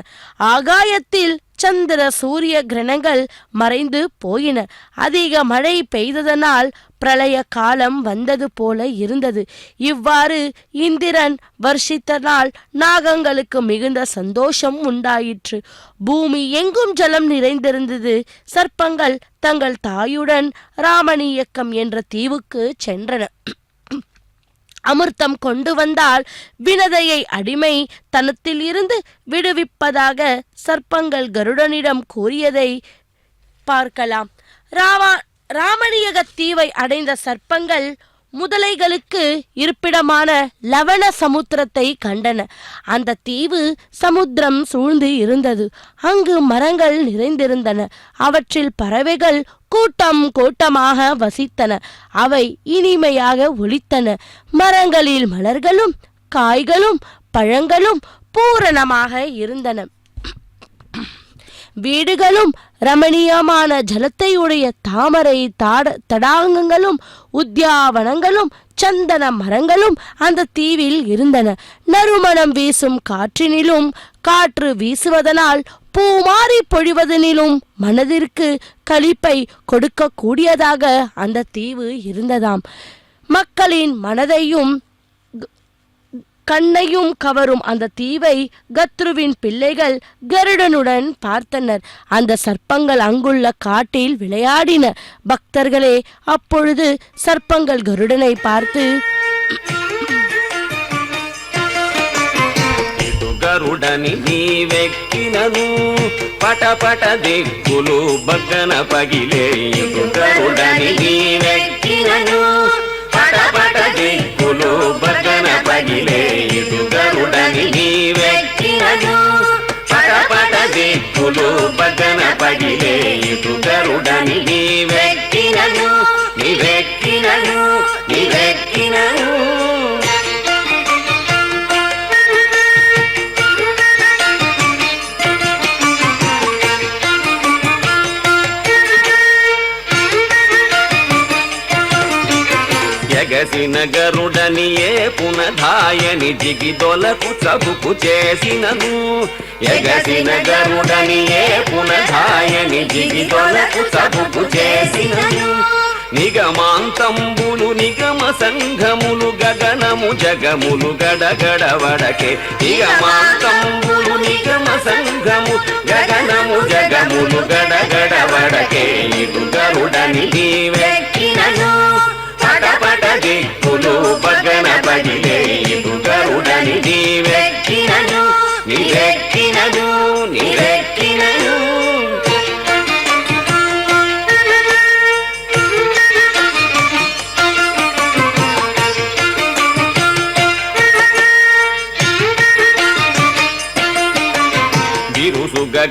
ஆகாயத்தில் சந்திர சூரிய கிரணங்கள் மறைந்து போயின. அதிக மழை பெய்ததனால் பிரளய காலம் வந்தது போல இருந்தது. இவ்வாறு இந்திரன் வர்ஷித்தனால் நாகங்களுக்கு மிகுந்த சந்தோஷம் உண்டாயிற்று. பூமி எங்கும் ஜலம் நிறைந்திருந்தது. சர்ப்பங்கள் தங்கள் தாயுடன் ராமணியக்கம் என்ற தீவுக்கு சென்றன. அமிர்தம் கொண்டு வந்தால் வினதையை அடிமை தனத்தில் இருந்து விடுவிப்பதாக சர்ப்பங்கள் கருடனிடம் கூறியதை பார்க்கலாம். ராமணியக தீவை அடைந்த சர்ப்பங்கள் முதலைகளுக்கு இருப்பிடமான லவண சமுத்திரத்தை கண்டன. அந்த தீவு சமுத்திரம் சூழ்ந்து இருந்தது. அங்கு மரங்கள் நிறைந்திருந்தன. அவற்றில் பறவைகள் கூட்டம் கூட்டமாக வசித்தன. அவை இனிமையாக ஒலித்தன. மரங்களில் மலர்களும் காய்களும் பழங்களும் பூரணமாக இருந்தன. வீடுகளும் ரமணீயமான ஜலத்தை உடைய தாமரை தடாகங்களும் உத்தியாவனங்களும் சந்தன மரங்களும் அந்த தீவில் இருந்தன. நறுமணம் வீசும் காற்றினிலும் காற்று வீசுவதனால் பூமாறி பொழிவதனிலும் மனதிற்கு களிப்பை கொடுக்க கூடியதாக அந்த தீவு இருந்ததாம். மக்களின் மனதையும் கண்ணையும் கவரும் அந்த தீவை கத்ருவின் பிள்ளைகள் கருடனுடன் பார்த்தனர். அந்த சர்ப்பங்கள் அங்குள்ள காட்டில் விளையாடின. பக்தர்களே, அப்பொழுது சர்ப்பங்கள் கருடனை பார்த்து, గరుడని నీవెక్కినను పటపట దిక్కులు బగ్గన పగిలే. గరుడని నీవెక్కినను పటపట దిక్కులు బగ్గన పగిలే. గరుడని నీవెక్కినను పటపట దిక్కులు బగ్గన పగిలే. గరుడని నీవెక్కినను నీవెక్కినను నీవెక్కినను. ఎగసిన గరుడనియే పునధాయని జిగిదొలకు చబుకు చేసినను. ఎగసిన గరుడనియే పునధాయని జిగిదొలకు చబుకు చేసినను. నిగమాంతంబులు నిగమ సంఘములు గగనము జగములు గడగడవడకే. నిగమాంతంబులు నిగమ సంఘము గగనము జగములు గడగడవడకే. ఇటు గరుడని నీవెక్కినను పటపట దిక్కులు బగ్గన పగిలే. ఇటు గరుడని నీవెక్కినను నీవెక్కినను నీవెక్కినను.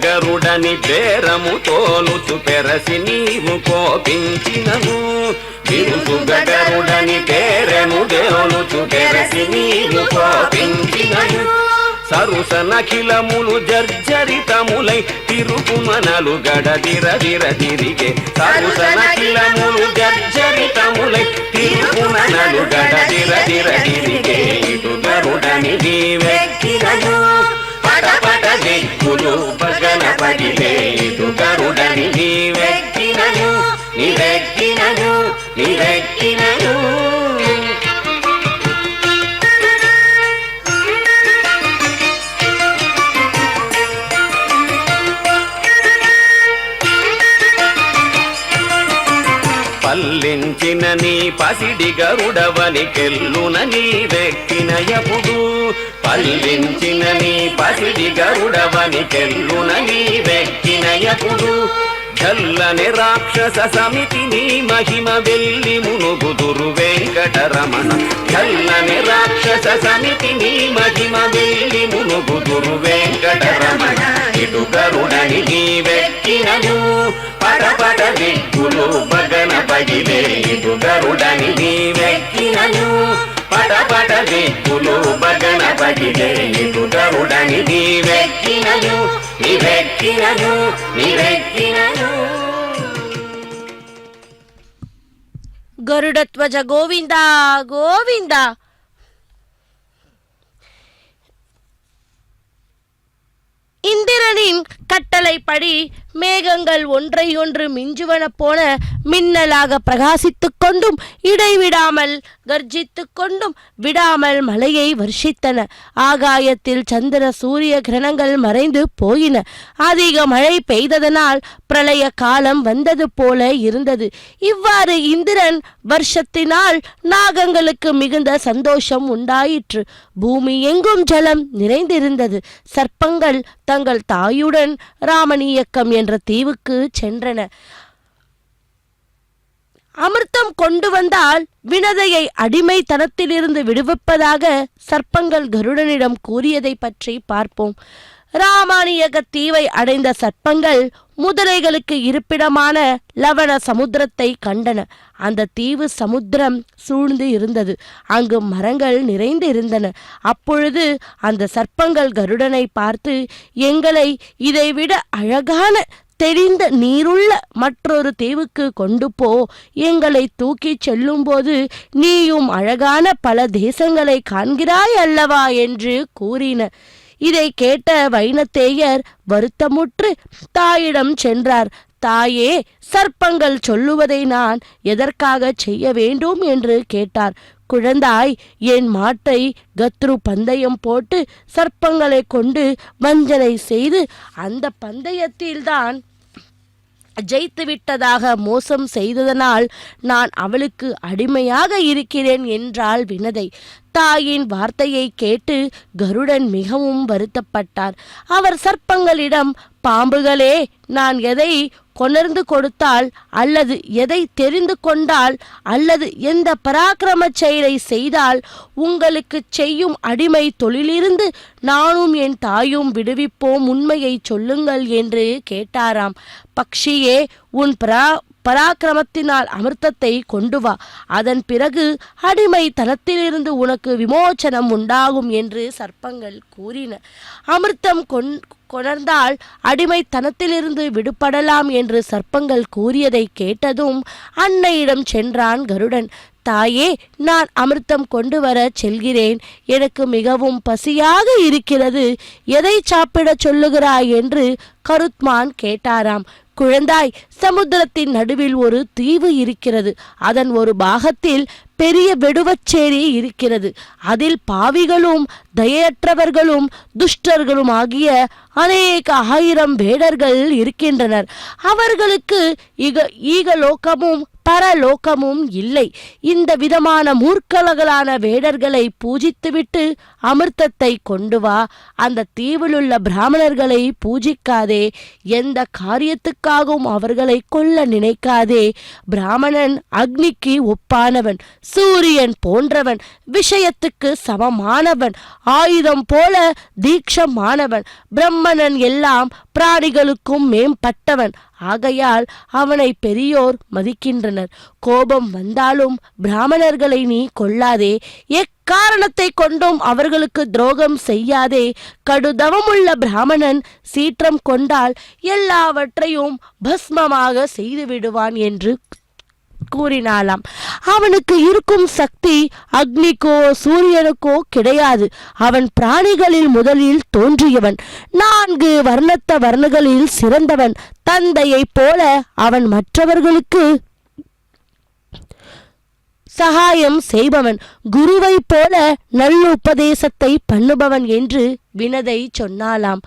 గరుడని పేరము తోలుచు పెరసి నీవు కోపించినను. బిరుసుగ గరుడని పేరము తోలుచు పెరసి నీవు కోపించినను. సరుస నఖిలములు జర్జరితములై తిరుగుమనలు గడదిరదిర తిరిగే. సరుస నఖిలములు జర్జరితములై తిరుగుమనలు గడదిరదిర తిరిగే. ఇటు గరుడని నీవెక్కినను పటపట దిక్కులు బగ్గన పగిలే. ఇటు గరుడని నీవెక్కినను నీవెక్కినను నీవెక్కినను. పల్లించిన నీ పసిడి గరుడవని కెల్లున నీవెక్కినయపుడు. పల్లించిన నీ పసిడి గరుడవని కెల్లున నీవెక్కినయపుడు. చల్లని రాక్షస సమితి నీ మహిమ వెళ్ళి మునుగుదురు వెంకటరమణ. చల్లని రాక్షస సమితి నీ మహిమ వెళ్ళి మునుగుదురు వెంకటరమణ. ఇటు గరుడని నీవెక్కినను పటపట దిక్కులు బగ్గన పగిలే. ఇటు గరుడని నీవెక్కినను పటపట దిక్కులు బగ్గన పగిలే. ఇటు గరుడని నీవెక్కినను నీవెక్కినను నీవెక్కినను. గరుడధ్వజ గోవింద గోవింద. இந்திரனின் கட்டளைப்படி மேகங்கள் ஒன்றை ஒன்று மிஞ்சுவன போல மின்னலாக பிரகாசித்துக் கொண்டும் இடைவிடாமல் கர்ஜித்துக் கொண்டும் விடாமல் மழையை வர்ஷித்தன. ஆகாயத்தில் சந்திர சூரிய கிரணங்கள் மறைந்து போயின. அதிக மழை பெய்ததனால் பிரளய காலம் வந்தது போல இருந்தது. இவ்வாறு இந்திரன் வருஷத்தினால் நாகங்களுக்கு மிகுந்த சந்தோஷம் உண்டாயிற்று. பூமி எங்கும் ஜலம் நிறைந்திருந்தது. சர்ப்பங்கள் தங்கள் தாயுடன் ராமணியக்கம் என்ற தீவுக்கு சென்றன. அமிர்தம் கொண்டு வந்தால் வினதையை அடிமைத்தனத்திலிருந்து விடுவிப்பதாக சர்ப்பங்கள் கருடனிடம் கூறியதை பற்றி பார்ப்போம். ராமானியக தீவை அடைந்த சர்ப்பங்கள் முதலைகளுக்கு இருப்பிடமான லவண சமுத்திரத்தை கண்டன. அந்த தீவு சமுத்திரம் சூழ்ந்து இருந்தது. அங்கு மரங்கள் நிறைந்து இருந்தன. அப்பொழுது அந்த சர்ப்பங்கள் கருடனை பார்த்து, எங்களை இதைவிட அழகான தெளிந்த நீருள்ள மற்றொரு தீவுக்கு கொண்டு போ. எங்களை தூக்கிச் செல்லும்போது நீயும் அழகான பல தேசங்களை காண்கிறாய் அல்லவா என்று கூறின. இதை கேட்ட வைனத்தேயர் வருத்தமுற்று தாயிடம் சென்றார். தாயே, சர்ப்பங்கள் சொல்லுவதை நான் எதற்காக செய்ய வேண்டும் என்று கேட்டார். குழந்தாய், என் மாட்டை கத்ரு பந்தயம் போட்டு சர்ப்பங்களை கொண்டு வஞ்சனை செய்து அந்த பந்தயத்தில்தான் ஜெயித்து விட்டதாக மோசம் செய்ததனால் நான் அவளுக்கு அடிமையாக இருக்கிறேன் என்றாள் வினதை. தாயின் வார்த்தையை கேட்டு கருடன் மிகவும் வருத்தப்பட்டார். அவர் சர்ப்பங்களிடம், பாம்புகளே, நான் எதை கொணர்ந்து கொடுத்தால் அல்லது எதை தெரிந்து கொண்டால் அல்லது எந்த பராக்கிரம செயலை செய்தால் உங்களுக்கு செய்யும் அடிமை தொழிலிருந்து நானும் என் தாயும் விடுவிப்போம், உண்மையை சொல்லுங்கள் என்று கேட்டாராம். பக்ஷியே, உன் பராக்கிரமத்தினால் அமிர்தத்தை கொண்டு வா. அதன் பிறகு அடிமை தனத்திலிருந்து உனக்கு விமோச்சனம் உண்டாகும் என்று சர்ப்பங்கள் கூறின. அமிர்தம் கொணர்ந்தால் அடிமைத்தனத்திலிருந்து விடுபடலாம் என்று சர்ப்பங்கள் கூறியதை கேட்டதும் அன்னையிடம் சென்றான் கருடன். தாயே, நான் அமிர்தம் கொண்டு வர செல்கிறேன். எனக்கு மிகவும் பசியாக இருக்கிறது. எதை சாப்பிட சொல்லுகிறாய் என்று கருத்மான் கேட்டாராம். குழந்தாய், சமுத்திரத்தின் நடுவில் ஒரு தீவு இருக்கிறது. அதன் ஒரு பாகத்தில் பெரிய வெடுவச்சேரி இருக்கிறது. அதில் பாவிகளும் தயையற்றவர்களும் துஷ்டர்களும் ஆகிய அநேக 1000 வேடர்கள் இருக்கின்றனர். அவர்களுக்கு ஈகலோகமும் பரலோகமும் இல்லை. இந்த விதமான மூர்க்கர்களான வேடர்களை பூஜித்துவிட்டு அமிர்தத்தை கொண்டு வா. அந்த தீவிலுள்ள பிராமணர்களை பூஜிக்காதே. எந்த காரியத்துக்காகவும் அவர்களை கொல்ல நினைக்காதே. பிராமணன் அக்னிக்கு ஒப்பானவன், சூரியன் போன்றவன், விஷயத்துக்கு சமமானவன், ஆயுதம் போல தீட்சமானவன். பிரம்மணன் எல்லாம் பிராணிகளுக்கும் மேம்பட்டவன். ஆகையால் அவனை பெரியோர் மதிக்கின்றனர். கோபம் வந்தாலும் பிராமணர்களை நீ கொல்லாதே. எக்காரணத்தை கொண்டும் அவர்களுக்கு துரோகம் செய்யாதே. கடுதவமுள்ள பிராமணன் சீற்றம் கொண்டால் எல்லாவற்றையும் பஸ்மமாக செய்து விடுவான் என்று கூறினாலாம். அவனுக்கு இருக்கும் சக்தி அக்னிக்கோ சூரியனுக்கோ கிடையாது. அவன் பிராணிகளில் முதலில் தோன்றியவன். 4 வர்ணத்த வர்ணங்களில் சிறந்தவன். தந்தையை போல அவன் மற்றவர்களுக்கு சகாயம் செய்பவன். குருவை போல நல்ல உபதேசத்தை பண்ணுபவன் என்று வினதை சொன்னாலாம்.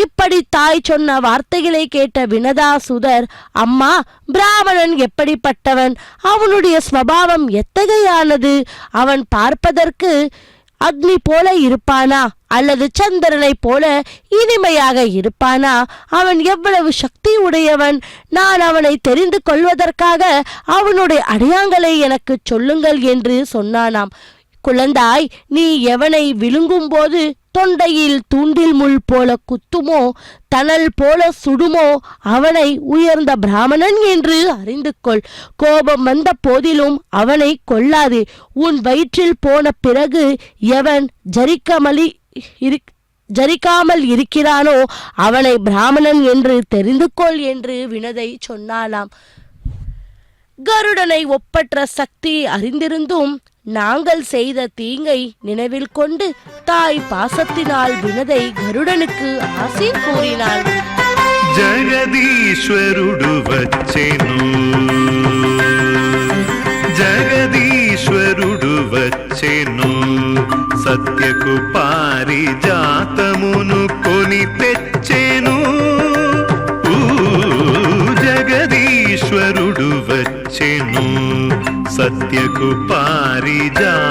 இப்படி தாய் சொன்ன வார்த்தைகளை கேட்ட வினதாசுதர், அம்மா, பிராமணன் எப்படிப்பட்டவன்? அவனுடைய ஸ்வபாவம் எத்தகையானது? அவன் பார்ப்பதற்கு அக்னி போல இருப்பானா அல்லது சந்திரனை போல இனிமையாக இருப்பானா? அவன் எவ்வளவு சக்தி உடையவன்? நான் அவனை தெரிந்து கொள்வதற்காக அவனுடைய அடையாளங்களை எனக்கு சொல்லுங்கள் என்று சொன்னானாம். குழந்தாய், நீ எவனை விழுங்கும் போது தொண்டையில் தூண்டில் முள் போல குத்துமோ, தணல் போல சுடுமோ, அவனை உயர்ந்த பிராமணன் என்று அறிந்து கொள். கோபம் வந்த போதிலும் அவனை கொல்லாது. உன் வயிற்றில் போன பிறகு எவன் ஜரிக்காமல் இருக்கிறானோ அவனை பிராமணன் என்று தெரிந்து கொள் என்று வினதை சொன்னாலாம். கருடனை ஒப்பற்ற சக்தி அறிந்திருந்தும் நாங்கள் செய்த தீங்கை நினைவில் கொண்டு தாய் பாசத்தினால் வினதை கருடனுக்கு ஆசி கூறினாள். జగదీశ్వరుడు వచ్చెను జగదీశ్వరుడు వచ్చెను సత్యకు పారిజాతమును కొని తెచ్చెను జగదీశ్వరుడు వచ్చెను సత్యకు పారిజాతమును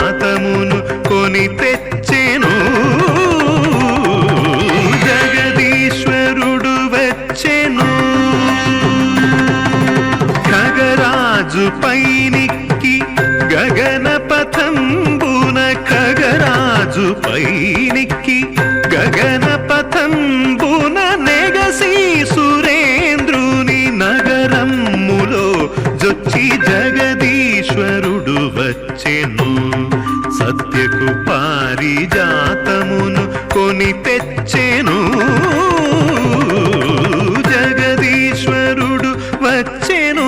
కొని తెచ్చెను జగదీశ్వరుడు వచ్చెను ఖగరాజు పైనికి గగన పథంబున ఖగరాజు పైనికి గగన పథంబున నెగసి సురేంద్రుని నగరమ్ములో జొచ్చి జగదీశ్వరుడు వచ్చెను. సత్యకు పారిజాతమును కొని తెచ్చెను. జగదీశ్వరుడు వచ్చెను.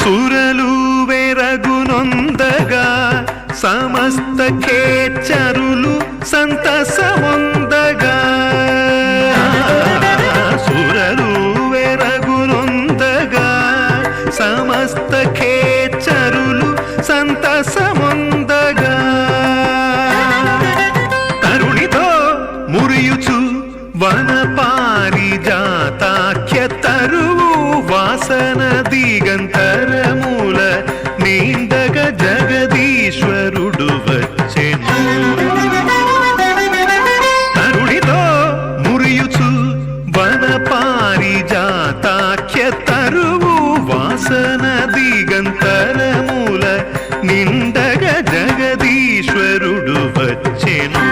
సురలు వెరగునొందగా సమస్త ఖేచరులు సంతసమొందగా. సురలు వెరగునొందగా సమస్త ఖేచరులు సంతసమొందగా. తరుణితో మురియుచు వన పారిజాతాఖ్య తరువు వాసన దిగంతరమూల నీందగ జగదీశ్వరుడు వచ్చెను. తరుణితో మురియుచు వన పారిజాతాఖ్య తరువు వాసన దిగంతరమూల నిందగ జగదీశ్వరుడు వచ్చెను.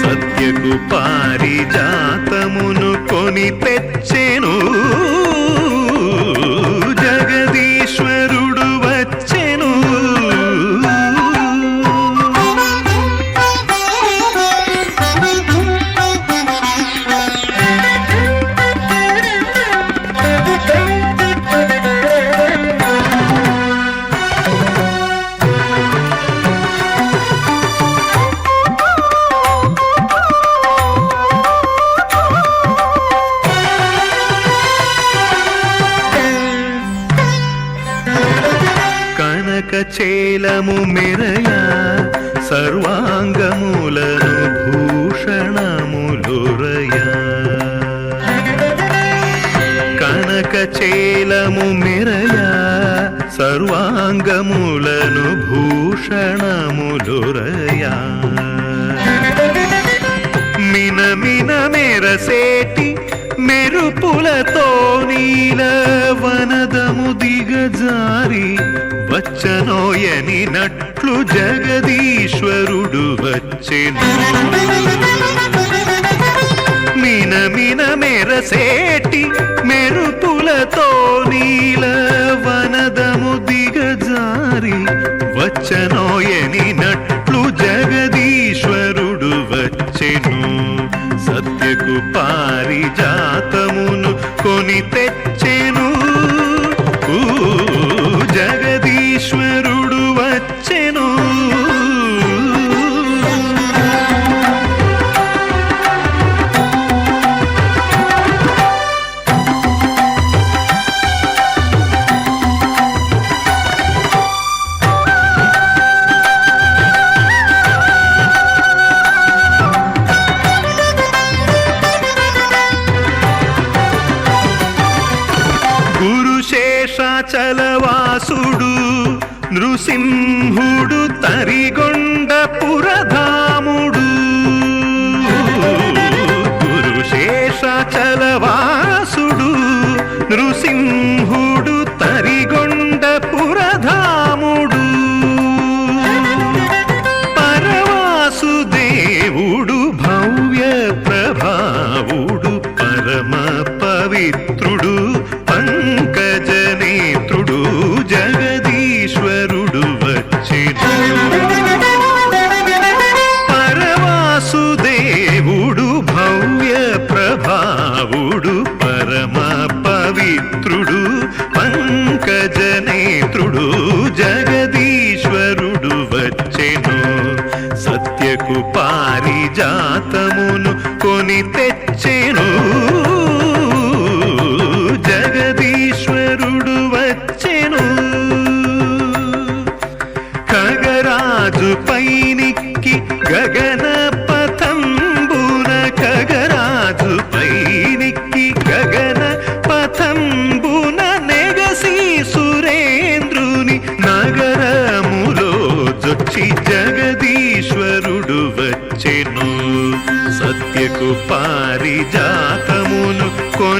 సత్యకు పారిజాతమును కొని తెచ్చెను. జగదీశ్వరుడు వచ్చెను. కనకచేలము మెరయ సర్వాంగములను భూషణములురయ. కనకచేలము మెరయ సర్వాంగములను భూషణములురయ. మినమిన మెరసేటి మెరుపులతో నీల వనదము దిగజారి వచ్చనోయని నట్లు జగదీశ్వరుడు వచ్చెను. మినమిన మెరసేటి మెరుపులతో నీల వనదము దిగజారి వచ్చనోయని నట్లు జగదీశ్వరుడు వచ్చెను. సత్యకు పారిజాతమును కొని తెచ్చెను. జగదీశ్వరుడు వచ్చెను. శేషాచలవాసుడు నృసింహుడు తరిగొండ పురధాముడు. గురు శేషాచలవాసుడు నృసింహుడు తరిగొండ పురధాముడు. పరవాసుదేవుడు భవ్య ప్రభావుడు పరమ పవిత్రుడు పంకజనేత్రుడు జగదీశ్వరుడు వచ్చెను. పరవాసుదేవుడు భవ్య ప్రభావుడు పరమ పవిత్రుడు పంకజనేత్రుడు జగదీశ్వరుడు వచ్చెను. సత్యకు పారిజాతమును కొని తెచ్చెను. జగదీశ్వరుడు వచ్చెను. ఖగరాజు పైనికి గగన పథ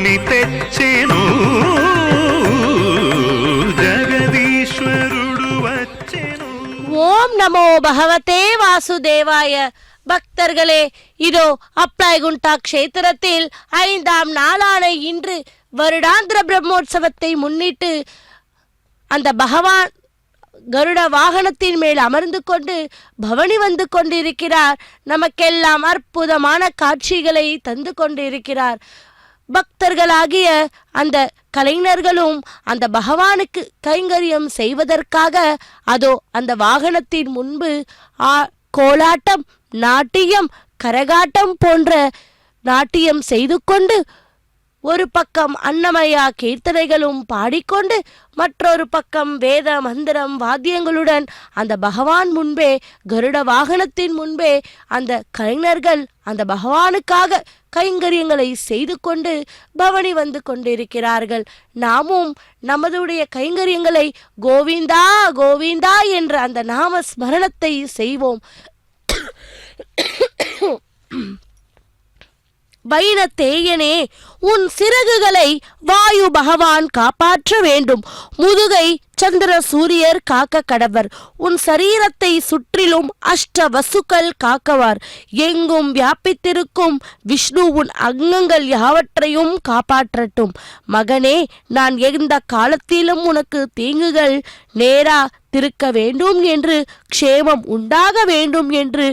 కొని తెచ్చెను జగదీశ్వరుడు వచ్చెను. ஓம் நமோ பகவதே வாசுதேவாய. பக்தர்களே, இதோ அப்ளாய்குண்டா க்ஷேத்திரத்தில் 5ஆம் நாளான இன்று வருடாந்திர பிரம்மோற்சவத்தை முன்னிட்டு அந்த பகவான் கருட வாகனத்தின் மேல் அமர்ந்து கொண்டு பவனி வந்து கொண்டிருக்கிறார். நமக்கெல்லாம் அற்புதமான காட்சிகளை தந்து கொண்டிருக்கிறார். பக்தர்களாகிய அந்த கலைஞர்களும் அந்த பகவானுக்கு கைங்கரியம் செய்வதற்காக அதோ அந்த வாகனத்தின் முன்பு கோலாட்டம், நாட்டியம், கரகாட்டம் போன்ற நாட்டியம் செய்து கொண்டு ஒரு பக்கம் அன்னமயா கீர்த்தனைகளும் பாடிக்கொண்டு மற்றொரு பக்கம் வேத மந்திரம் வாத்தியங்களுடன் அந்த பகவான் முன்பே, கருட வாகனத்தின் முன்பே அந்த கலைஞர்கள் அந்த பகவானுக்காக கைங்கரியங்களை செய்து கொண்டு பவனி வந்து கொண்டிருக்கிறார்கள். நாமும் நமதுடைய கைங்கரியங்களை கோவிந்தா கோவிந்தா என்ற அந்த நாம ஸ்மரணத்தை செய்வோம். வைனத்தேயனே, உன் சிறகுகளை வாயு பகவான் காப்பாற்ற வேண்டும். முதுகை சந்திர சூரியர் காக்க கடவர். உன் சரீரத்தை சுற்றிலும் அஷ்ட வசுக்கள் காக்கவார். எங்கும் வியாபித்திருக்கும் விஷ்ணு உன் அங்கங்கள் யாவற்றையும் காப்பாற்றட்டும். மகனே, நான் எந்த காலத்திலும் உனக்கு தீங்குகள் நேரா திருக்க வேண்டும் என்று, க்ஷேமம் உண்டாக வேண்டும் என்று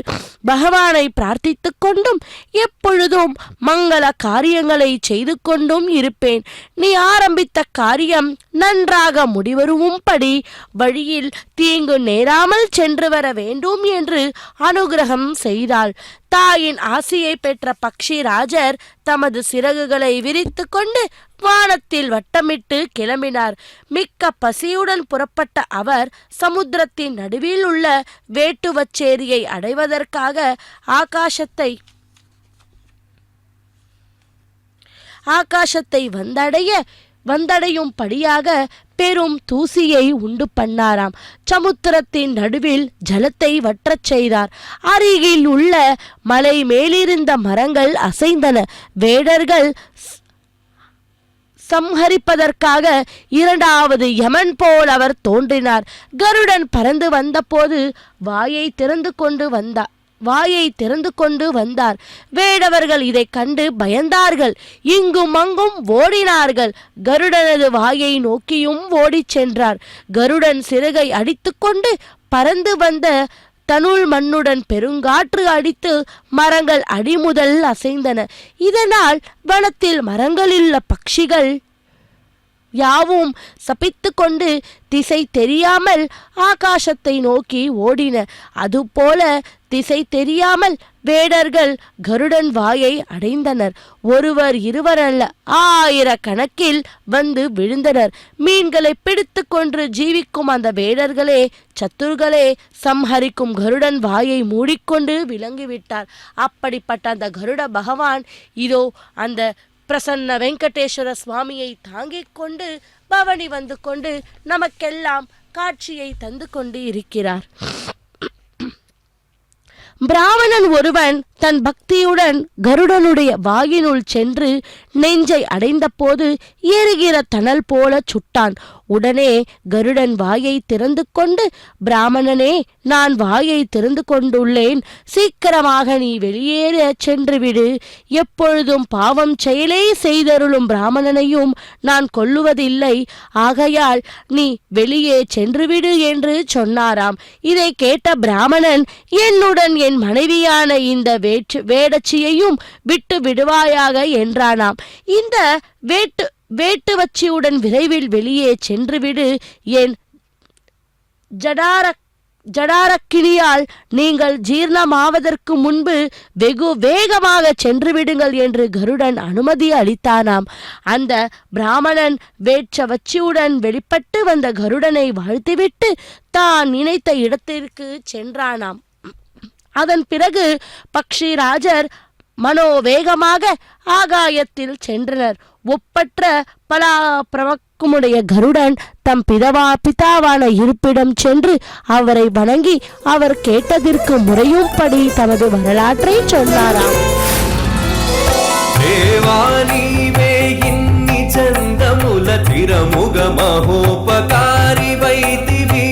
பகவானை பிரார்த்தித்து கொண்டும் எப்பொழுதும் மங்கள காரியங்களை செய்து கொண்டும் இருப்பேன். நீ ஆரம்பித்த காரியம் நன்றாக முடிவரும்படி வழியில் தீங்கு நேராமல் சென்று வர வேண்டும் என்று அனுகிரகம் செய்தாள். தாயின் ஆசியை பெற்ற பக்ஷி ராஜர் தமது சிறகுகளை விரித்து கொண்டு வானத்தில் வட்டமிட்டு கிளம்பினார். மிக்க பசியுடன் புறப்பட்ட அவர் சமுத்திரத்தின் நடுவில் உள்ள வேட்டுவச்சேரியை அடைவதற்காக ஆகாசத்தை வந்தடையும் படியாக பெரும் தூசியை உண்டு பண்ணாராம். சமுத்திரத்தின் நடுவில் ஜலத்தை வற்றச் செய்தார். அருகில் உள்ள மலை மேலிருந்த மரங்கள் அசைந்தன. வேடர்கள் சம்ஹரிப்பதற்காக 2வது யமன் போல் அவர் தோன்றினார். கருடன் பறந்து வந்தபோது வாயை திறந்து கொண்டு வந்தார். வேடவர்கள் இதை கண்டு பயந்தார்கள். இங்கும் அங்கும் ஓடினார்கள். கருடனது வாயை நோக்கியும் ஓடிச் சென்றார். கருடன் சிறகை அடித்துக்கொண்டு பறந்து வந்த தனுள் மண்ணுடன் பெருங்காற்று அடித்து மரங்கள் அடிமுதல் அசைந்தன. இதனால் வனத்தில் மரங்களிலுள்ள பட்சிகள் யாவும் சபித்து கொண்டு திசை தெரியாமல் ஆகாசத்தை நோக்கி ஓடின. அதுபோல திசை தெரியாமல் வேடர்கள் கருடன் வாயை அடைந்தனர். ஒருவர் இருவரல்ல, 1000 கணக்கில் வந்து விழுந்தனர். மீன்களை பிடித்து கொன்று ஜீவிக்கும் அந்த வேடர்களே சத்துருகளே சம்ஹரிக்கும் கருடன் வாயை மூடிக்கொண்டு விளங்கிவிட்டார். அப்படிப்பட்ட அந்த கருட பகவான் இதோ அந்த பிரசன்ன வெங்கடேஸ்வர சுவாமியை தாங்கிக் கொண்டு பவனி வந்து கொண்டு நமக்கெல்லாம் காட்சியை தந்து கொண்டு இருக்கிறார். பிராமணன் ஒருவன் தன் பக்தியுடன் கருடனுடைய வாயினுள் சென்று நெஞ்சை அடைந்த போது எரிகிற தணல் போல சுட்டான். உடனே கருடன் வாயை திறந்து கொண்டு, பிராமணனே, நான் வாயை திறந்து கொண்டுள்ளேன், சீக்கிரமாக நீ வெளியேற சென்று விடு. எப்பொழுதும் பாவம் செயலே செய்தருளும் பிராமணனையும் நான் கொல்லுவதில்லை. ஆகையால் நீ வெளியே சென்றுவிடு என்று சொன்னாராம். இதை கேட்ட பிராமணன், என்னுடன் என் மனைவியான இந்த வேடச்சியையும் விட்டு விடுவாயாக என்றானாம். இந்த வேட்டுவச்சியுடன் விரைவில் வெளியே சென்றுவிடு. என் ஜடாரக்கிளியால் நீங்கள் ஜீர்ணமாவதற்கு முன்பு வெகு வேகமாக சென்று விடுங்கள் என்று கருடன் அனுமதி அளித்தானாம். அந்த பிராமணன் வேட்சவச்சியுடன் வெளிப்பட்டு வந்த கருடனை வாழ்த்திவிட்டு தான் நினைத்த இடத்திற்கு சென்றானாம். அதன் பிறகு பக்ஷிராஜர் மனோவேகமாக ஆகாயத்தில் சென்றனர். ஒப்பற்ற பலாபிரமக்குமுடைய கருடன் தம் பிதாவான இருப்பிடம் சென்று அவரை வணங்கி அவர் கேட்டதற்கு முறையும்படி தமது வரலாற்றை சொன்னாராம். தேவானி మహోపకారి వైతివి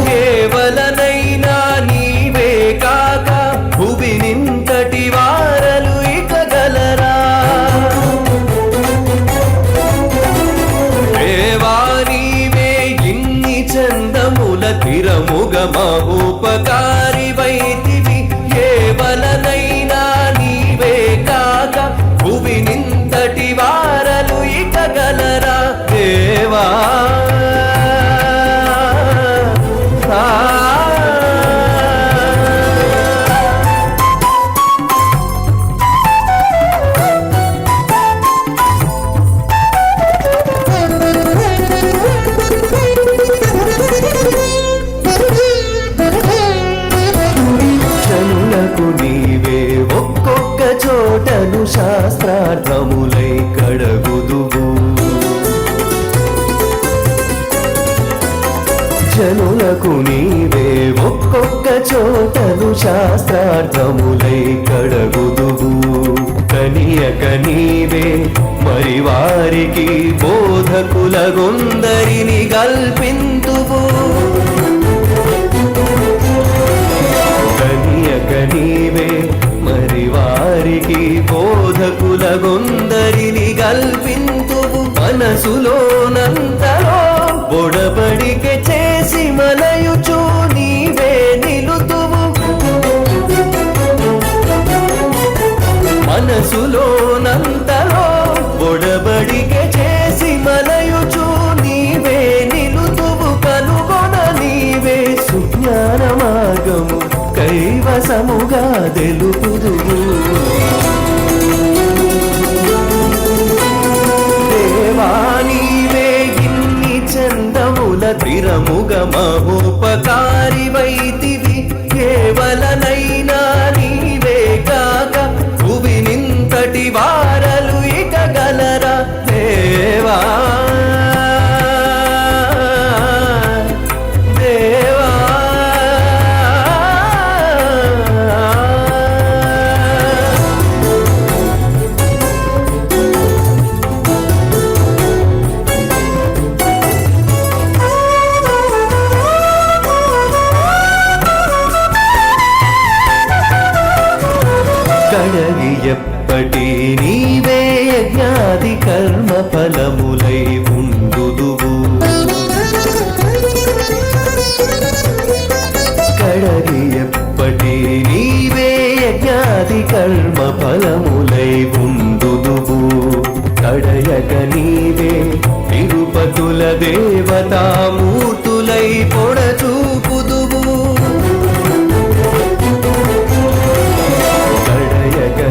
కేవలనైనా నీవే కాక భువి నింతటి వారలు ఇక గలరా దేవా నీవే ఇన్ని చందముల తిరముగ మహోపకారి వైతివి కేవలనైనా నీవే కాక భువి నింతటి వారలు ఇక గలరా దేవా నీవే ఒక్కొక్క చోటను శాస్త్రార్థములై కడగుదువు జనులకు నీవే ఒక్కొక్క చోటను శాస్త్రార్థములై కడగుదువు కనియక నీవే మరి వారికి బోధకులగొందరిని గల్పింతువు కనియక నీవే మరి వారికి బోధకులగొందరిని గల్పింతువు మనసులోనంతలో బొడబడికె చేసి మలయుచు నీవే నిలుతువు మనసులోనంతలో బొడబడికె చేసి మలయుచు నీవే నిలుతువు కనుగొన నీవే సుజ్ఞాన మార్గము కైవసముగా తెలుపుదువు దేవా నీవే ఇన్ని చందముల తిరముగ మహోపకారి వైతివి కేవలనైనా నీవే కాక భువి నింతటి వారలు ఇక గలరా దేవా కడగి ఎప్పటి నీవే యజ్ఞాది కర్మ ఫలములై ఉండుదువు కడగి ఎప్పటి నీవే యజ్ఞాది కర్మ ఫలములై ఉండుదువు కడయక నీవే తిరుపతుల దేవతామూర్తులై పొడచూపుదువు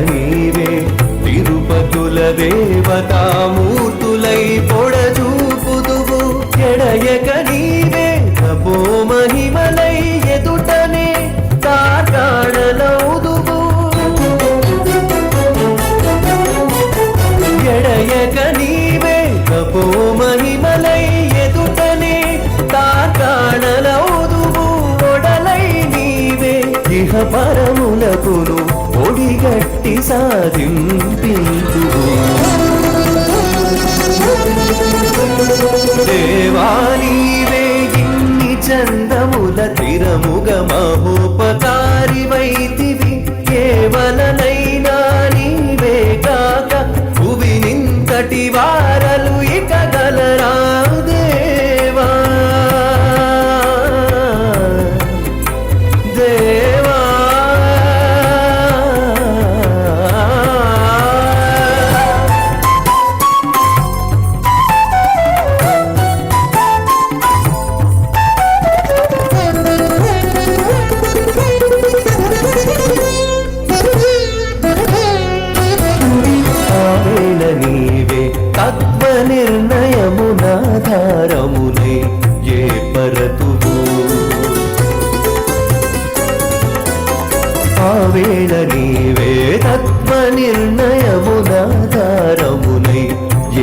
నీవే తిరుపతుల దేవతామూర్తులై పొడచూపుదువు ఎడయక నీవే తపో మహిమలై ఎదుటనే తాకాడలౌదువు ఎడయక నీవే తపో మహిమలై ఎదుటనే తాకాడలౌదువు ఒడలై నీవే ఇహ పరములకును ఒడిగట్టి సాధింపింతువు దేవా నీవే ఇన్ని చందముల తిరముగ మహోపకారి వైతివి కేవలనైనా నీవే కాక భువి నింతటి వారలు ఇక గలరా దేవా దేవా నీవే తత్వ నిర్ణయమునాధారమునై ఏర్పరతువు ఆవేళ నీవే తత్వ నిర్ణయమునాధారమునై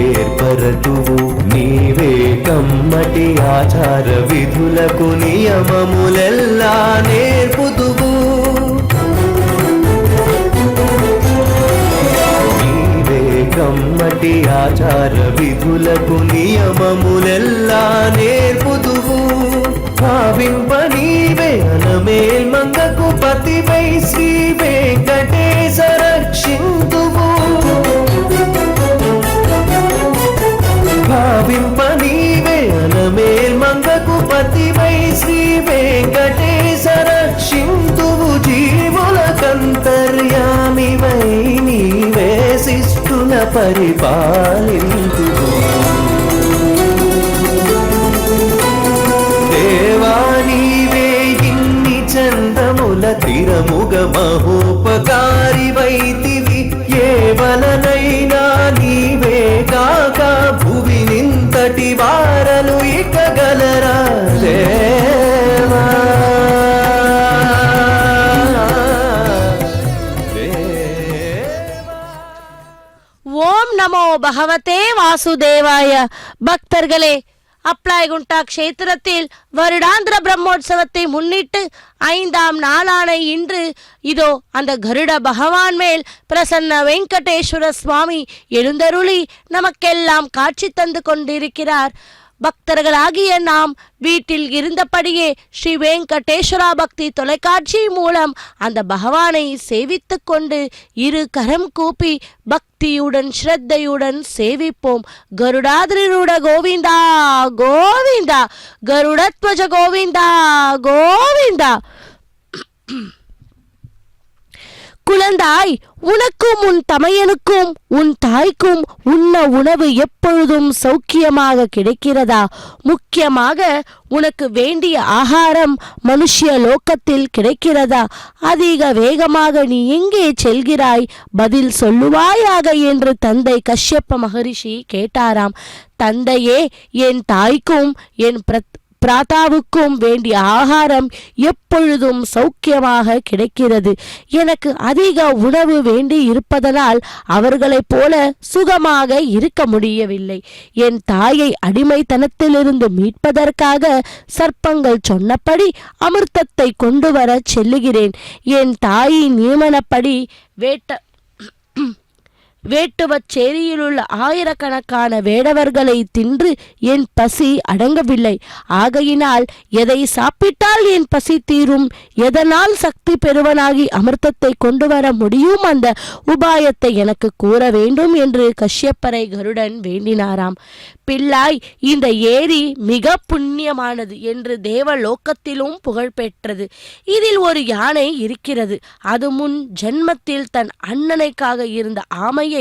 ఏర్పరతువు నీవే కమ్మటి ఆచార విధులకు నియమములెల్లా నేర్పుదువు నీవే కమ్మ కమ్మటి ఆచార విధులకు నియమములెల్లా నేర్పుదువు భావింప నీవే అనమేల్ మంగకు పతివై శ్రీ వెంకటేశ రక్షింతువు భావింప నీవే అనమేల్ మంగకు పతివై శ్రీ వెంకటేశ రక్షింతువు జీవులకంతర్యామివై నీవే శిష్టుల పరిపాలింతువు దేవా నీవే ఇన్ని చందముల తిరముగ మహోపకారి వైతివి ఏ వలనైనా నీవే కాక భువి నింతటి వారలు ఇక గలరా దేవా ஓம் நமோ பகவதே வாசுதேவாய. பக்தர்களே, அப்ளாய்குண்டா க்ஷேத்திரத்தில் வருடாந்திர பிரம்மோற்சவத்தை முன்னிட்டு 5ஆம் நாளான இன்று இதோ அந்த கருட பகவான் மேல் பிரசன்ன வெங்கடேஸ்வர சுவாமி எழுந்தருளி நமக்கெல்லாம் காட்சி தந்து கொண்டிருக்கிறார். பக்தர்களாகிய நாம் வீட்டில் இருந்தபடியே ஸ்ரீ வெங்கடேஸ்வரா பக்தி தொலைக்காட்சி மூலம் அந்த பகவானை சேவித்து கொண்டு இரு கரம் கூப்பி பக்தியுடன் ஸ்ரத்தையுடன் சேவிப்போம். கருடாதிரூட கோவிந்தா கோவிந்தா, கருடத்வஜ கோவிந்தா கோவிந்தா. குழந்தாய், உனக்கும் உன் தமையனுக்கும் உன் தாய்க்கும் உண்ண உணவு எப்பொழுதும் சௌக்கியமாக கிடைக்கிறதா? முக்கியமாக உனக்கு வேண்டிய ஆகாரம் மனுஷ்ய லோகத்தில் கிடைக்கிறதா? அதிக வேகமாக நீ எங்கே செல்கிறாய்? பதில் சொல்லுவாயாக என்று தந்தை கஷ்யப்ப மகரிஷி கேட்டாராம். தந்தையே, என் தாய்க்கும் என் பிராதாவுக்கும் வேண்டிய ஆகாரம் எப்பொழுதும் சௌக்கியமாக கிடைக்கிறது. எனக்கு அதிக உணவு வேண்டி இருப்பதனால் அவர்களைப் போல சுகமாக இருக்க முடியவில்லை. என் தாயை அடிமைத்தனத்திலிருந்து மீட்பதற்காக சர்ப்பங்கள் சொன்னபடி அமிர்தத்தை கொண்டு வர செல்லுகிறேன். என் தாயின் நியமனப்படி வேட்டுவச்சேரியிலுள்ள ஆயிரக்கணக்கான வேடவர்களை தின்று என் பசி அடங்கவில்லை. ஆகையினால் எதை சாப்பிட்டால் என் பசி தீரும், எதனால் சக்தி பெறுவனாகி அமிர்தத்தை கொண்டு வர முடியும், அந்த உபாயத்தை எனக்கு கூற வேண்டும் என்று கஷ்யப்பரை கருடன் வேண்டினாராம். பிள்ளாய், இந்த ஏரி மிக புண்ணியமானது என்று தேவலோகத்திலும் புகழ் பெற்றது. இதில் ஒரு யானை இருக்கிறது. அது முன் ஜென்மத்தில் தன் அண்ணனைக்காக இருந்த ஆமையை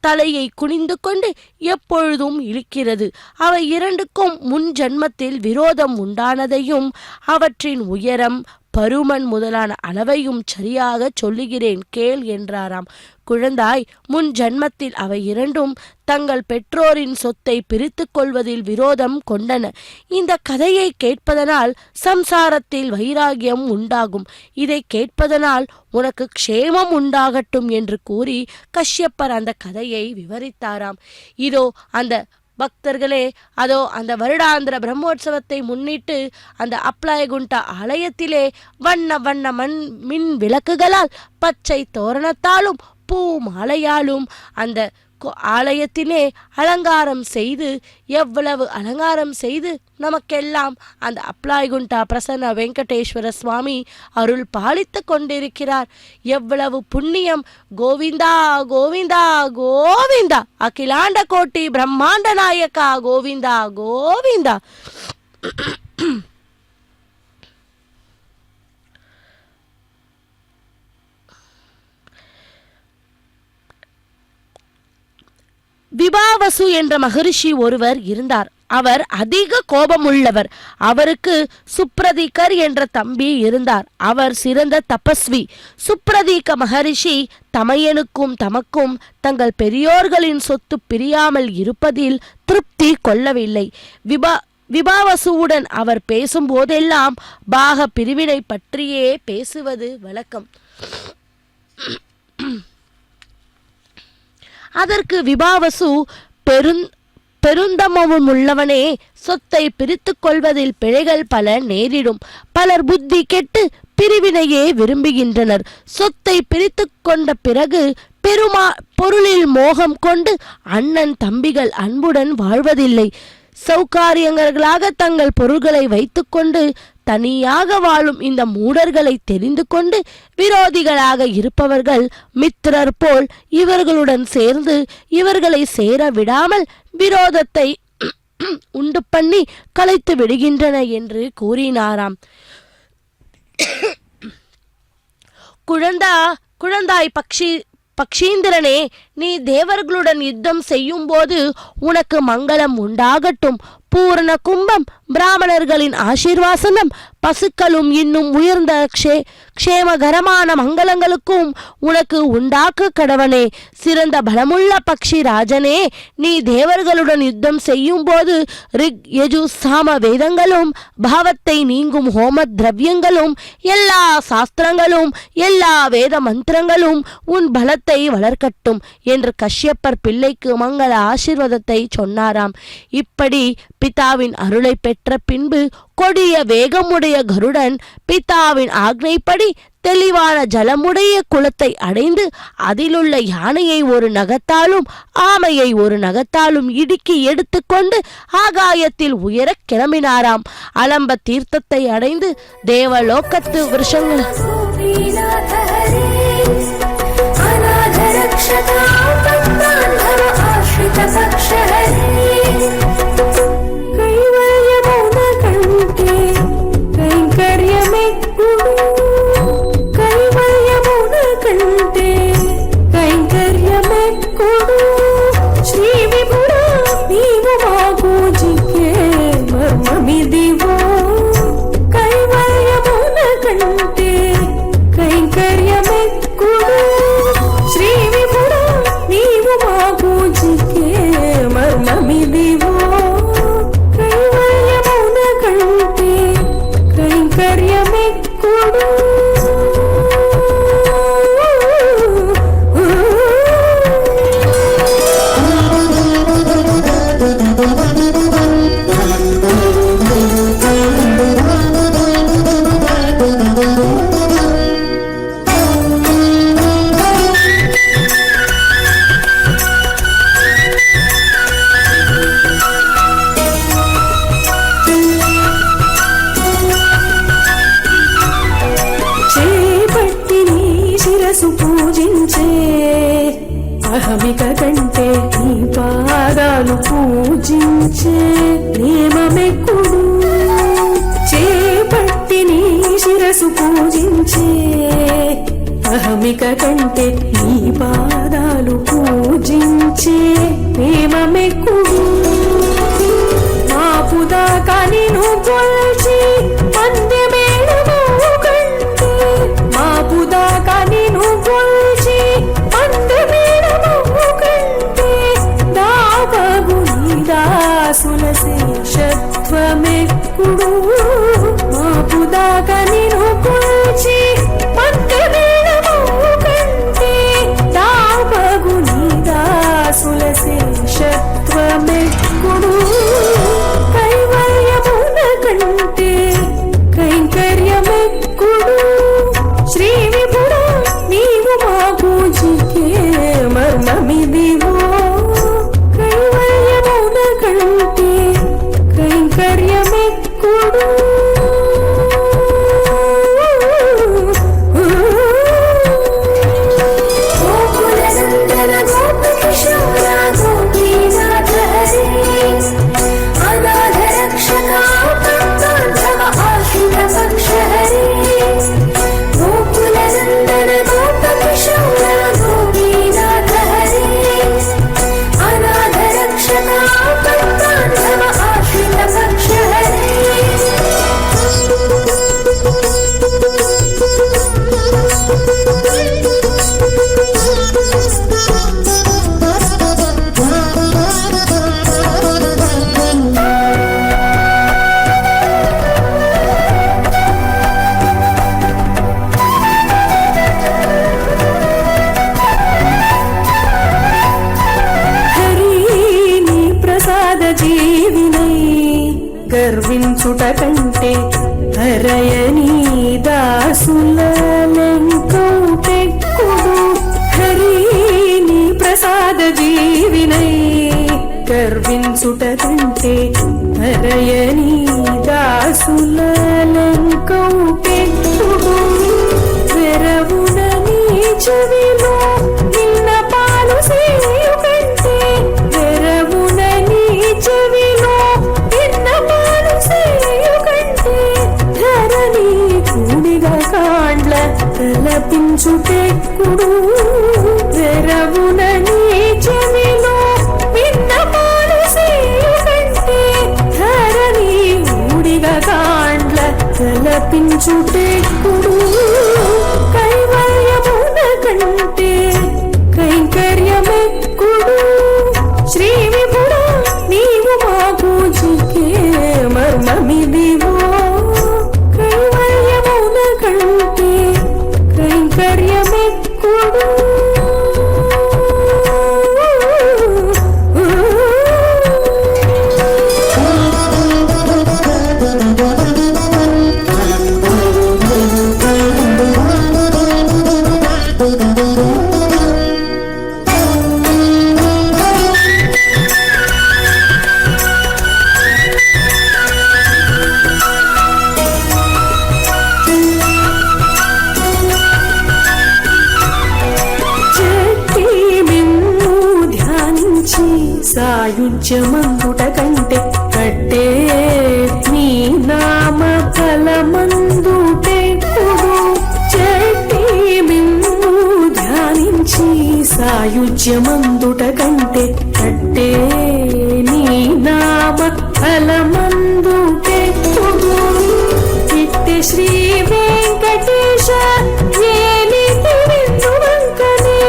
தலையை குனிந்து கொண்டு எப்பொழுதும் இழுக்கிறது. அவை இரண்டுக்கும் முன் ஜென்மத்தில் விரோதம் உண்டானதையும் அவற்றின் உயரம் பருமன் முதலான அளவையும் சரியாக சொல்லுகிறேன் கேள் என்றாராம். குழந்தாய், முன் ஜன்மத்தில் அவை இரண்டும் தங்கள் பெற்றோரின் சொத்தை பிரித்து கொள்வதில் விரோதம் கொண்டன. இந்த கதையை கேட்பதனால் சம்சாரத்தில் வைராகியம் உண்டாகும். இதை கேட்பதனால் உனக்கு க்ஷேமம் உண்டாகட்டும் என்று கூறி கஷ்யப்பர் அந்த கதையை விவரித்தாராம். இதோ அந்த பக்தர்களே, அதோ அந்த வருடாந்திர பிரம்மோற்சவத்தை முன்னிட்டு அந்த அப்ளாயகுண்டா ஆலயத்திலே வண்ண வண்ண மின் விளக்குகளால் பச்சை தோரணத்தாலும் பூ மாலையாலும் அந்த ஆலயத்திலே அலங்காரம் செய்து, எவ்வளவு அலங்காரம் செய்து நமக்கெல்லாம் அந்த அப்ளாய்குண்டா பிரசன்ன வெங்கடேஸ்வர சுவாமி அருள் பாலித்து கொண்டிருக்கிறார். எவ்வளவு புண்ணியம்! கோவிந்தா கோவிந்தா கோவிந்தா, அகிலாண்ட கோட்டி பிரம்மாண்ட நாயக்கா கோவிந்தா கோவிந்தா. விபாவசு என்ற மகரிஷி ஒருவர் இருந்தார். அவர் அதிக கோபமுள்ளவர். அவருக்கு சுப்ரதீகர் என்ற தம்பி இருந்தார். அவர் சிறந்த தபஸ்வி. சுப்ரதீக மகரிஷி தமையனுக்கும் தமக்கும் தங்கள் பெரியோர்களின் சொத்து பிரியாமல் இருப்பதில் திருப்தி கொள்ளவில்லை. விபாவசுவுடன் அவர் பேசும்போதெல்லாம் பாக பிரிவினை பற்றியே பேசுவது வழக்கம். அதற்கு விபாவசு பெருந்தமமுள்ளவனே, சொத்தை பிரித்து கொள்வதில் பிழைகள் பல நேரிடும். பலர் புத்தி கெட்டு பிரிவினையே விரும்புகின்றனர். சொத்தை பிரித்து கொண்ட பிறகு பொருளில் மோகம் கொண்டு அண்ணன் தம்பிகள் அன்புடன் வாழ்வதில்லை. சௌகாரியங்களாக தங்கள் பொருள்களை வைத்துக்கொண்டு தனியாக வாழும் இந்த மூடர்களை தெரிந்து கொண்டு விரோதிகளாக இருப்பவர்கள் மித்திரர் போல் இவர்களுடன் சேர்ந்து இவர்களை சேர விடாமல் விரோதத்தை உண்டு பண்ணி கலைத்து விடுகின்றன என்று கூறினாராம். குழந்தாய் பக்ஷீந்திரனே, நீ தேவர்களுடன் யுத்தம் செய்யும் போது உனக்கு மங்களம் உண்டாகட்டும். பூரண கும்பம், பிராமணர்களின் ஆசீர்வாசனம், பசுக்களும் இன்னும் உயர்ந்த க்ஷேமகரமான மங்களங்களுக்கும் உனக்கு உண்டாக்க கடவனே. சிறந்த பலமுள்ள பக்ஷி ராஜனே, நீ தேவர்களுடன் யுத்தம் செய்யும் போது ரிக் யஜு சாம வேதங்களும் பாவத்தை நீங்கும் ஹோம திரவியங்களும் எல்லா சாஸ்திரங்களும் எல்லா வேத மந்திரங்களும் உன் பலத்தை வளர்க்கட்டும் என்று கஷ்யப்பர் பிள்ளைக்கு மங்கள ஆசீர்வாதத்தை சொன்னாராம். இப்படி பிதாவின் அருளை பெற்ற பின்பு கொடிய வேகமுடைய கருடன் பிதாவின் ஆக்னைப்படி தெளிவான ஜலமுடைய குளத்தை அடைந்து அதிலுள்ள யானையை ஒரு நகத்தாலும் ஆமையை ஒரு நகத்தாலும் இடுக்கி எடுத்துக்கொண்டு ஆகாயத்தில் உயர கிளம்பினாராம். அலம்ப தீர்த்தத்தை அடைந்து தேவலோகத்து விருஷங்கள் అహమిక కంటే నీ పాదాలు పూజించే ప్రేమమెక్కుడు చేపట్టి నీ శిరసు పూజించే అహమిక కంటే నీ పాదాలు పూజించే ప్రేమమెక్కుడు మాపుదాకా నిన్ను కొల్చి పందె మేళము కంటే మాపుదాకా నిన్ను కొల్చి పందె శేషత్వమెక్కుడు మాపుదాక నిన్ను కొల్చి పందె మేళము కంటే దాపగు నీ దాసుల శేషత్వమెక్కుడు కైవల్యమున కంటే కైంకర్యమెక్కుడు శ్రీ విభుడా నీవు మాకు జికే మర్మమిదివో కైవల్యమున కంటే కైంకర్యమెక్కుడు గోకులనందన గోపకిశోర గోపీనాథ హరే అనాథ రక్షక భక్తాంధవ ఆశ్రిత పక్ష హరే గోకులనందన గోపకిశోర గోపీనాథ హరే అనాథ రక్షక భక్తాంధవ ఆశ్రిత పక్ష హరే గర్వించుట కంటే హరయని దాసుల లెంకౌటెక్కుడు హరి సాయుజ్యమందుట కంటే కట్టే నీ నామ ఫలమందుటే కుడు చెట్టి మిమ్ము ధ్యానించి సాయుజ్యమందుట కంటే కట్టే నీ నామ ఫలమందుటే కుడు ఇట్టే శ్రీ వెంకటేశ ఏలితి విందువంకనే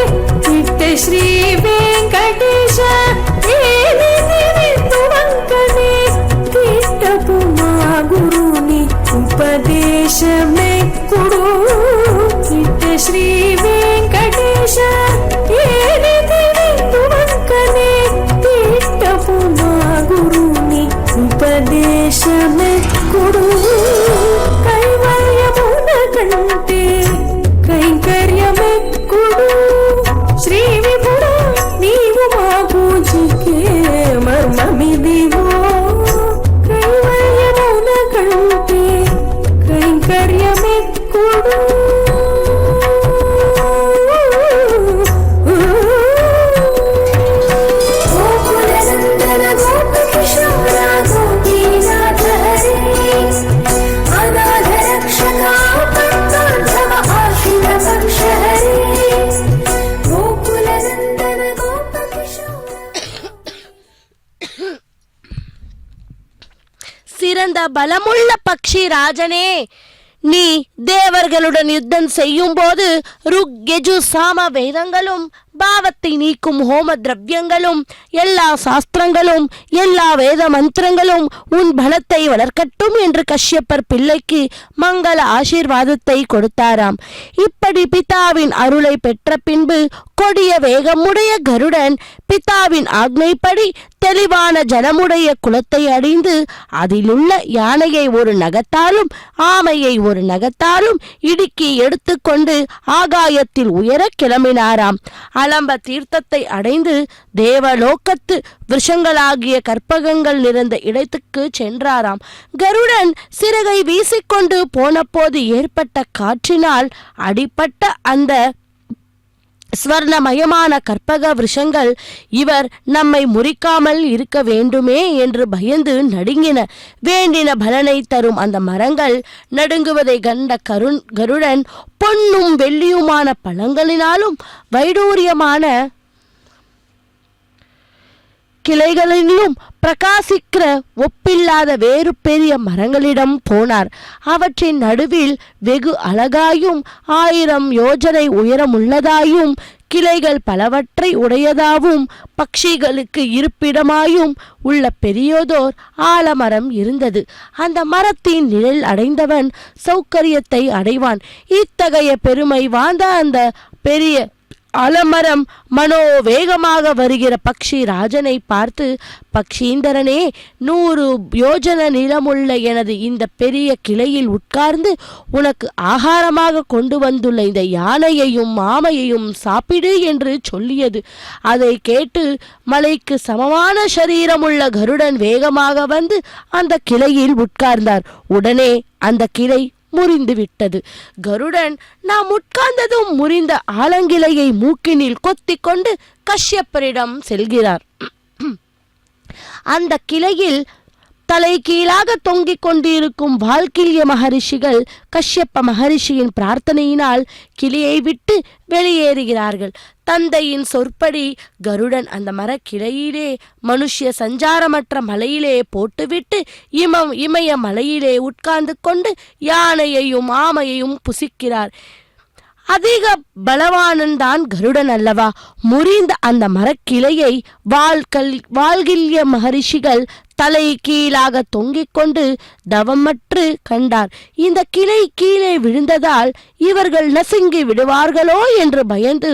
ఇట్టే శ్రీ వెంకటేశ ఏలితి విందువంకనే తిట్టపు మా గురుని ఉపదేశమే కుడు ఇట్టే శ్రీ వెంకటేశ ఏలితి విందువంకనే తిట్టపు మా గురుని ఉపదేశమే కుడు కైవల్యమున కంటే కైంకర్యమే కుడు శ్రీ విభుడా నీవు మా పూజికే మర్మమిదివో కైవల్యమున కంటే కైంకర్యమే కుడు గోకులనందన గోపకిశోర గోపీనాథ హరే అనాథ రక్షకా పంతాంధవ ఆశ్రిత పక్ష హరే గోకులనందన గోపకిశోర சிறந்த பலமுள்ள பக்ஷி ராஜனே, நீ தேவர்களுடன் யுத்தம் செய்யும் போது ருக் யஜு சாம வேதங்களும் பாவத்தை நீக்கும் ஹோம திரவியங்களும் எல்லா சாஸ்திரங்களும் எல்லா வேத மந்திரங்களும் உன் பலத்தை வளர்க்கட்டும் என்று கஷ்யப்பர் பிள்ளைக்கு மங்கள ஆசீர்வாதத்தை கொடுத்தாராம். இப்படி பிதாவின் அருளை பெற்ற பின்பு கொடிய வேகமுடைய கருடன் பிதாவின் ஆக்னைப்படி தெளிவான ஜலமுடைய குளத்தை அடைந்து அதிலுள்ள யானையை ஒரு நகத்தாலும் ஆமையை ஒரு நகத்தாலும் இடுக்கி எடுத்துக்கொண்டு ஆகாயத்தில் உயர கிளம்பினாராம். அலம்ப தீர்த்தத்தை அடைந்து தேவலோகத்து விருஷங்களாகிய கற்பகங்கள் நிறைந்த இடத்துக்கு சென்றாராம். கருடன் சிறகை வீசிக்கொண்டு போனபோது ஏற்பட்ட காற்றினால் அடிப்பட்ட அந்த ஸ்வர்ணமயமான கற்பக விருஷங்கள் இவர் நம்மை முறிக்காமல் இருக்க வேண்டுமே என்று பயந்து நடுங்கின. வேண்டின பலனை தரும் அந்த மரங்கள் நடுங்குவதை கண்ட கருடன் பொன்னும் வெள்ளியுமான பழங்களினாலும் வைடூரியமான கிளைகளிலும் பிரகாசிக்கிற ஒப்பில்லாத வேறு பெரிய மரங்களிடம் போனார். அவற்றின் நடுவில் வெகு அழகாயும் 1000 யோஜனை உயரமுள்ளதாயும் கிளைகள் பலவற்றை உடையதாவும் பட்சிகளுக்கு இருப்பிடமாயும் உள்ள பெரியதோர் ஆலமரம் இருந்தது. அந்த மரத்தின் நிழல் அடைந்தவன் சௌகரியத்தை அடைவான். இத்தகைய பெருமை வாழ்ந்த அந்த பெரிய அலமரம் மனோவேகமாக வருகிற பக்ஷி ராஜனை பார்த்து, பக்ஷீந்தரனே, 100 யோஜன நீளமுள்ள எனது இந்த பெரிய கிளையில் உட்கார்ந்து உனக்கு ஆகாரமாக கொண்டு வந்துள்ள இந்த யானையையும் ஆமையையும் சாப்பிடு என்று சொல்லியது. அதை கேட்டு மலைக்கு சமமான சரீரமுள்ள கருடன் வேகமாக வந்து அந்த கிளையில் உட்கார்ந்தார். உடனே அந்த கிளை முறிந்து விட்டது. கருடன் நாம் உட்கார்ந்ததும் முறிந்த ஆலங்கிளையை மூக்கினில் கொத்திக் கொண்டு கஷ்யப்பரிடம் செல்கிறார். அந்த கிளையில் தலை கீழாக தொங்கிக் கொண்டிருக்கும் வால்கில்ய மகரிஷிகள் கஷ்யப்ப மகரிஷியின் பிரார்த்தனையினால் கிளையை விட்டு வெளியேறுகிறார்கள். தந்தையின் சொற்படி கருடன் அந்த மரக்கிளையிலே மனுஷ்ய சஞ்சாரமற்ற மலையிலே போட்டுவிட்டு இமய மலையிலே உட்கார்ந்து கொண்டு யானையையும் ஆமையையும் புசிக்கிறார். அதிக பலவானன் தான் கருடன் அல்லவா? முறிந்த அந்த மரக்கிளையை வால்கில்ய மகரிஷிகள் தலை கீழாக தொங்கிக் கொண்டு தவமற்று கண்டார். இந்த கிளை கீழே விழுந்ததால் இவர்கள் நசுங்கி விடுவார்களோ என்று பயந்து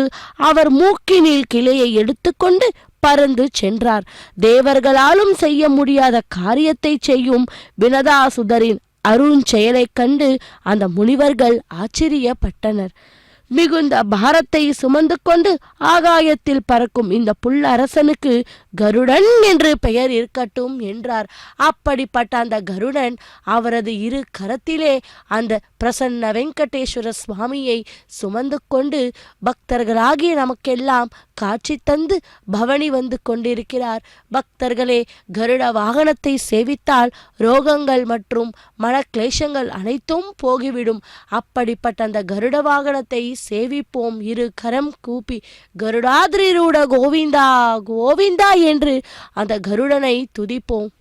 அவர் மூக்கினில் கிளையை எடுத்துக்கொண்டு பறந்து சென்றார். தேவர்களாலும் செய்ய முடியாத காரியத்தை செய்யும் வினதாசுதரின் அருஞ்செயலைக் கண்டு அந்த முனிவர்கள் ஆச்சரியப்பட்டனர். மிகுந்த பாரத்தை சுமந்து கொண்டு ஆகாயத்தில் பறக்கும் இந்த புல் அரசனுக்கு கருடன் என்று பெயர் இருக்கட்டும் என்றார். அப்படிப்பட்ட அந்த கருடன் அவரது இரு கரத்திலே அந்த பிரசன்ன வெங்கடேஸ்வர சுவாமியை சுமந்து கொண்டு பக்தர்களாகிய நமக்கெல்லாம் காட்சி தந்து பவனி வந்து கொண்டிருக்கிறார். பக்தர்களே, கருட வாகனத்தை சேவித்தால் ரோகங்கள் மற்றும் மனக்லேஷங்கள் அனைத்தும் போகிவிடும். அப்படிப்பட்ட அந்த கருட வாகனத்தை சேவிப்போம். இரு கரம் கூப்பி கருடாதிரூட கோவிந்தா கோவிந்தா என்று அந்த கருடனை துதிப்போம்.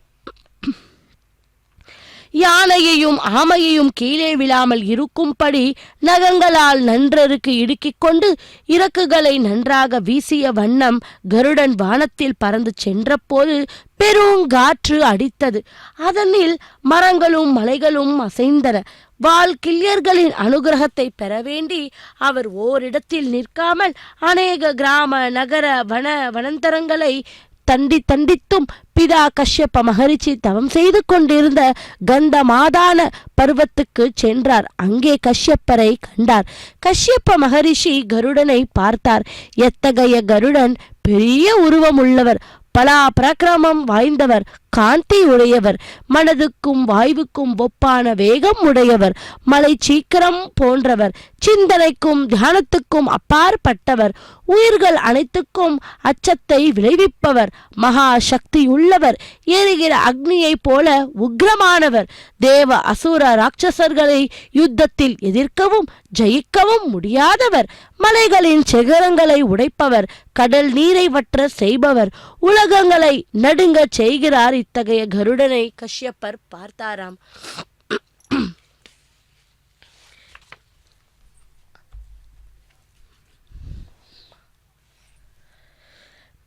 யானையையும் ஆமையையும் கீழே விழாமல் இருக்கும்படி நகங்களால் நன்றருக்கு இடுக்கிக் கொண்டு இறக்குகளை நன்றாக வீசிய வண்ணம் கருடன் வானத்தில் பறந்து சென்றபோது பெருங்காற்று அடித்தது. அதனில் மரங்களும் மலைகளும் அசைந்தன. வால்கில்யர்களின் அனுகிரகத்தை பெற வேண்டி அவர் ஓரிடத்தில் நிற்காமல் அநேக கிராம நகர வனாந்தரங்களை தண்டித்தும் பிதா கஷ்யப்ப மகரிஷி தவம் செய்து கொண்டிருந்த கந்தமாதான பருவத்துக்கு சென்றார். அங்கே கஷ்யப்பரை கண்டார். கஷ்யப்ப மகரிஷி கருடனை பார்த்தார். எத்தகைய கருடன்! பெரிய உருவம் உள்ளவர், பலா பராக்கிரமம் வாய்ந்தவர், காந்தி உடையவர், மனதுக்கும் வாய்வுக்கும் ஒப்பான வேகம் உடையவர், மலை சீக்கிரம் போன்றவர், சிந்தனைக்கும் தியானத்துக்கும் அப்பாற்பட்டவர், உயிர்கள் அனைத்துக்கும் அச்சத்தை விளைவிப்பவர், மகா சக்தி உள்ளவர், எரிகிற அக்னியை போல உக்ரமானவர், தேவ அசுர ராட்சசர்களை யுத்தத்தில் எதிர்க்கவும் ஜெயிக்கவும் முடியாதவர், மலைகளின் சிகரங்களை உடைப்பவர், கடல் நீரை வற்ற செய்பவர், உலகங்களை நடுங்க செய்கிறார். இத்தகைய கருடனை கஷ்யப்பர் பார்த்தாராம்.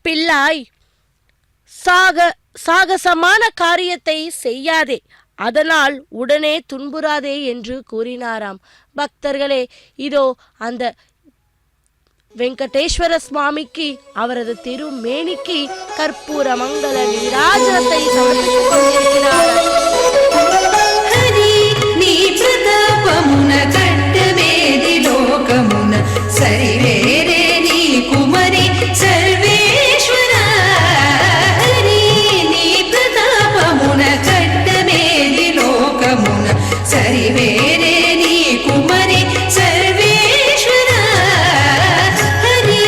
பிள்ளாய், சாகசமான காரியத்தை செய்யாதே, அதனால் உடனே துன்புறாதே என்று கூறினாராம். பக்தர்களே, இதோ அந்த வெங்கடேஸ்வர சுவாமிக்கு அவரது திருமேனிக்கு கற்பூர மங்கள நீராஜனத்தை சமர்ப்பித்துக் கொண்டிருக்கிறார். నీ ప్రతాపమున కట్టవేది లోకమున సరివేరే నీ కుమరి సర్వేశ్వర. హరి నీ ప్రతాపమున కట్టవేది లోకమున సరివేరే నీ కుమరి సర్వేశ్వర. హరి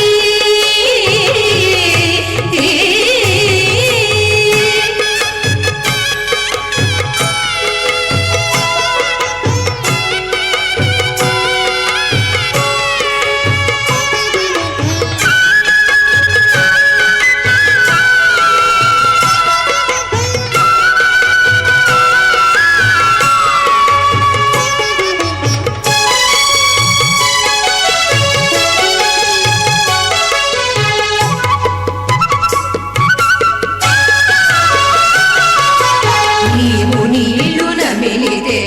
నీవు నీళ్లు నమిలితే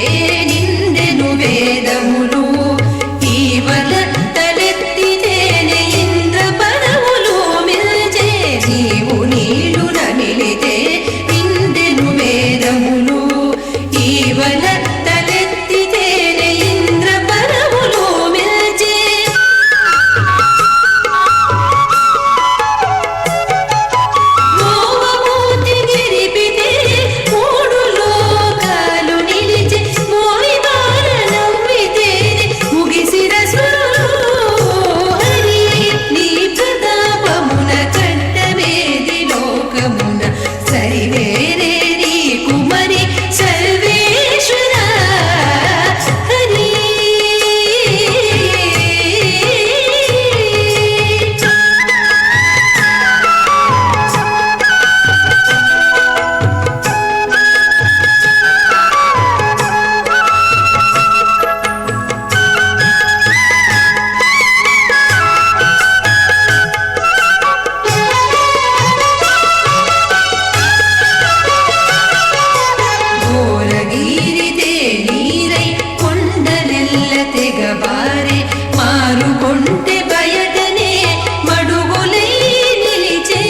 నిండెను వేదములు, ఈవల తలెత్తితేనే ఇంద్ర పదవులు మిల్చే. నీవు నీళ్లు నమిలితే నిండెను వేదములు, ఈవల తలెత్తితేనే ఇంద్ర పదవులు మిల్చే. మోహమూర్తి గిరిపితే మూడు లోకాలు నిలిచి, మోహిమాల నవ్వితేనే ముగిసిన సురులు. హరి నీ ప్రతాపమున కట్టవేది లోకమున సరివేరే నీ కుమరి సర్వేశ్వర. హరి ఘోరగిరిదే నీరై కొండలెల్ల తెగబారే, మారుకొంటె బయటనే మడుగులై నిలిచే.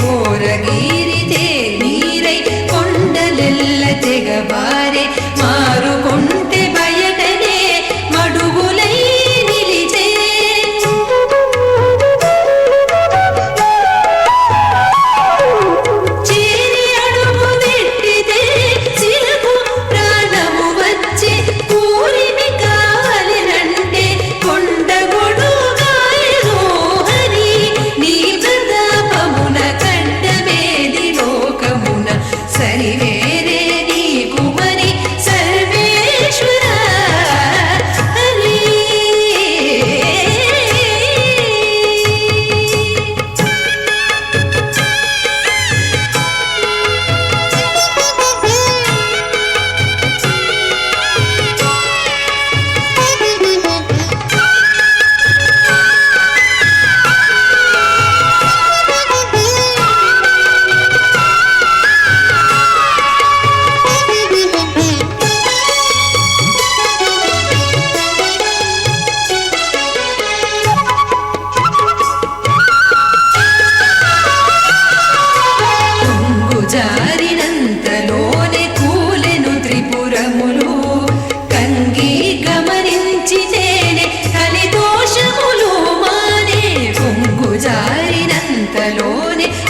ఘోరగిరిదే నీరై కొండలెల్ల తెగబారే, మారుకొంటె బయటనే మడుగులై నిలిచే.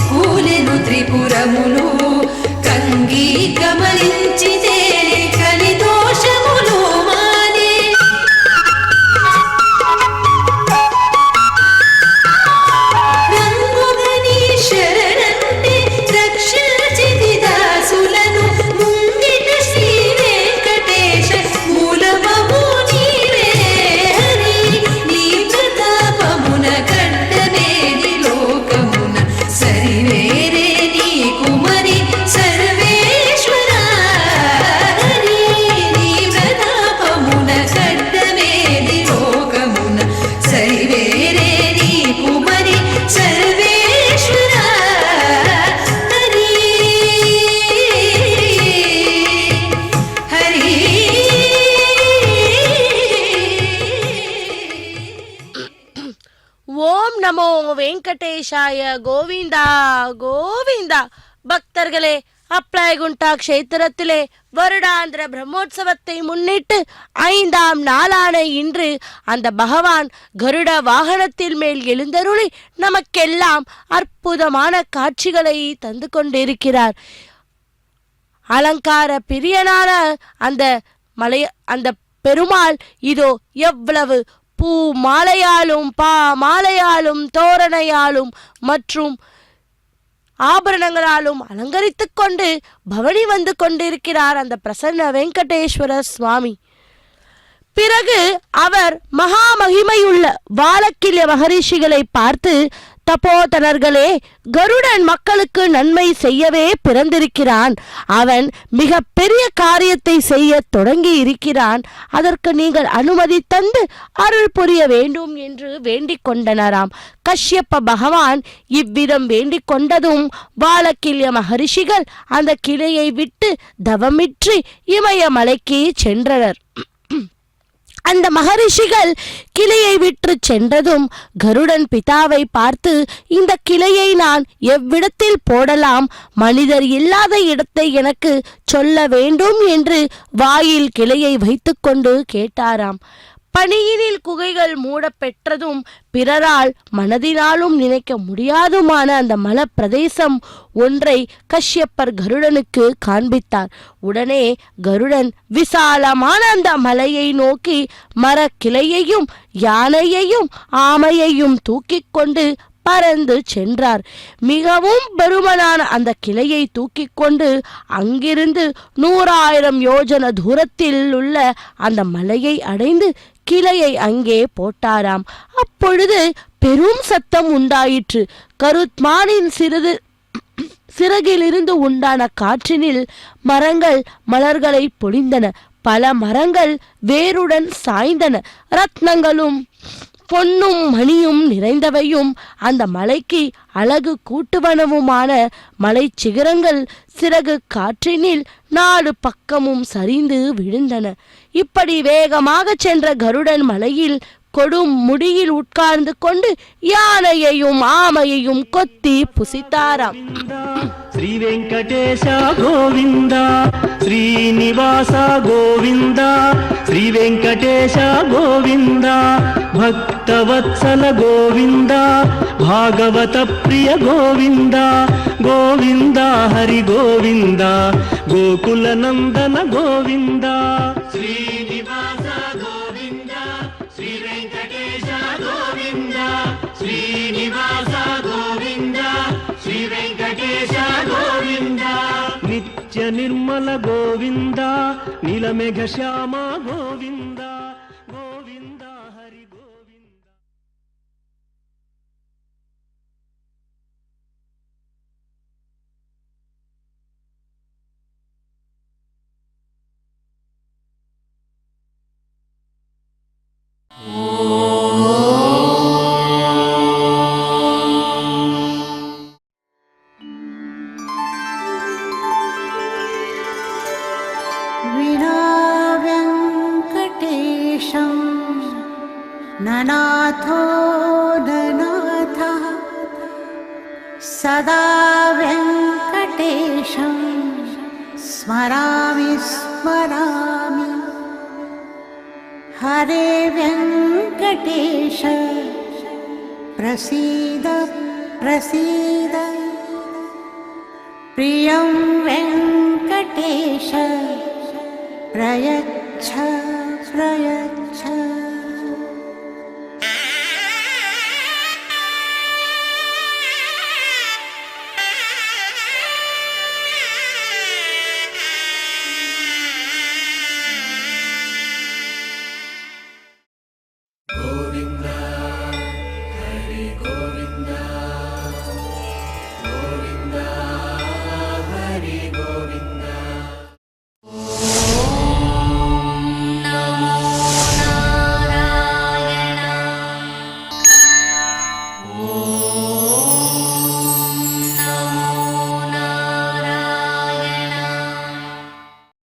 కూలెను త్రిపురములు కంగి గమనించితే కలి దోషములు మానే రంగుగని శరణంటే రక్షించితి దాసులను ముంగిట శ్రీ వెంకటేశ మూలమము నీవే హరి నీ ప్రతాపమున కట్టనేది లోకమున సరివేరే నీ కుమరి సర్వేశ్వర హరి నీ ప్రతాపమున కట్టనేది లోకమున సరివేరే నీ కుమరి సర్వేశ్వర హరి హరి ஓம் நமோ வெங்கடேஷாய கோவிந்தா கோவிந்தா. பக்தர்களே, அப்ளாய்குண்டா க்ஷேத்திரத்திலே வருடாந்திர பிரம்மோற்சவத்தை முன்னிட்டு 5ஆம் நாளான இன்று அந்த பகவான் கருட வாகனத்தில் மேல் எழுந்தருளி நமக்கெல்லாம் அற்புதமான காட்சிகளை தந்து கொண்டிருக்கிறார். அலங்கார பிரியனான அந்த பெருமாள் இதோ எவ்வளவு பூ மாலையாலும் பா மாலையாலும் தோரணையாலும் மற்றும் ஆபரணங்களாலும் அலங்கரித்துக் கொண்டு பவனி வந்து கொண்டிருக்கிறார் அந்த பிரசன்ன வெங்கடேஸ்வர சுவாமி. பிறகு அவர் மகா மகிமையுள்ள வாலக்கில்ய மகரிஷிகளை பார்த்து, தபோதனர்களே, கருடன் மக்களுக்கு நன்மை செய்யவே பிறந்திருக்கிறான். அவன் மிக பெரிய காரியத்தை செய்ய தொடங்கி இருக்கிறான். அதற்கு நீங்கள் அனுமதி தந்து அருள் புரிய வேண்டும் என்று வேண்டிக் கொண்டனராம். கஷ்யப்ப பகவான் இவ்விதம் வேண்டிக் கொண்டதும் வாலக்கில்ய மகரிஷிகள் அந்த கிளையை விட்டு தவமின்றி இமயமலைக்கு சென்றனர். அந்த மகரிஷிகள் கிளையை விட்டு சென்றதும் கருடன் பிதாவை பார்த்து, இந்த கிளையை நான் எவ்விடத்தில் போடலாம்? மனிதர் இல்லாத இடத்தை எனக்கு சொல்ல வேண்டும் என்று வாயில் கிளையை வைத்துக்கொண்டு கேட்டாராம். பனியினில் குகைகள் மூட பெற்றதும் பிறரால் மனதினாலும் நினைக்க முடியாதுமான அந்த மல பிரதேசம் ஒன்றை கஷ்யப்பர் கருடனுக்கு காண்பித்தார். உடனே கருடன் விசாலமான அந்த மலையை நோக்கி மரக்கிளையையும் யானையையும் ஆமையையும் தூக்கிக் கொண்டு பறந்து சென்றார். மிகவும் பெருமனான அந்த கிளையை தூக்கிக் கொண்டு அங்கிருந்து 100,000 யோஜன தூரத்தில் உள்ள அந்த மலையை அடைந்து கிளையை அங்கே போட்டாராம். அப்பொழுது பெரும் சத்தம் உண்டாயிற்று. கருத்மானின் சிறகிலிருந்து உண்டான காற்றினில் மரங்கள் மலர்களை பொழிந்தன. பல மரங்கள் வேருடன் சாய்ந்தன. ரத்னங்களும் பொன்னும் மணியும் நிறைந்தவையும் அந்த மலைக்கு அழகு கூட்டுவனவுமான மலை சிகரங்கள் சிறகு காற்றினில் 4 பக்கமும் சரிந்து விழுந்தன. இப்படி வேகமாக சென்ற கருடன் மலையில் கொடும் முடியில் உட்கார்ந்து கொண்டு யானையையும் ஆமையையும் கொத்தி புசித்தாராம். శ్రీ వెంకటేశ గోవింద శ్రీనివాస గోవింద శ్రీ వెంకటేశ గోవింద భక్తవత్సల గోవింద భాగవత ప్రియ గోవింద గోవింద హరి గోవింద గోకుల నందన గోవింద శ్రీనివాస గోవింద శ్రీ వెంకటేశ గోవింద శ్రీనివాస గోవింద శ్రీ వెంకటేశ గోవింద నిత్య నిర్మల గోవింద నీలమేఘ శ్యామ గోవింద గోవింద హరి గోవింద. विना वेङ्कटेशं ननाथो ननाथः सदा वेङ्कटेशं स्मरामि स्मरामि. हरे वेङ्कटेश प्रसीद प्रसीद. प्रियं वेङ्कटेश प्रयच्छ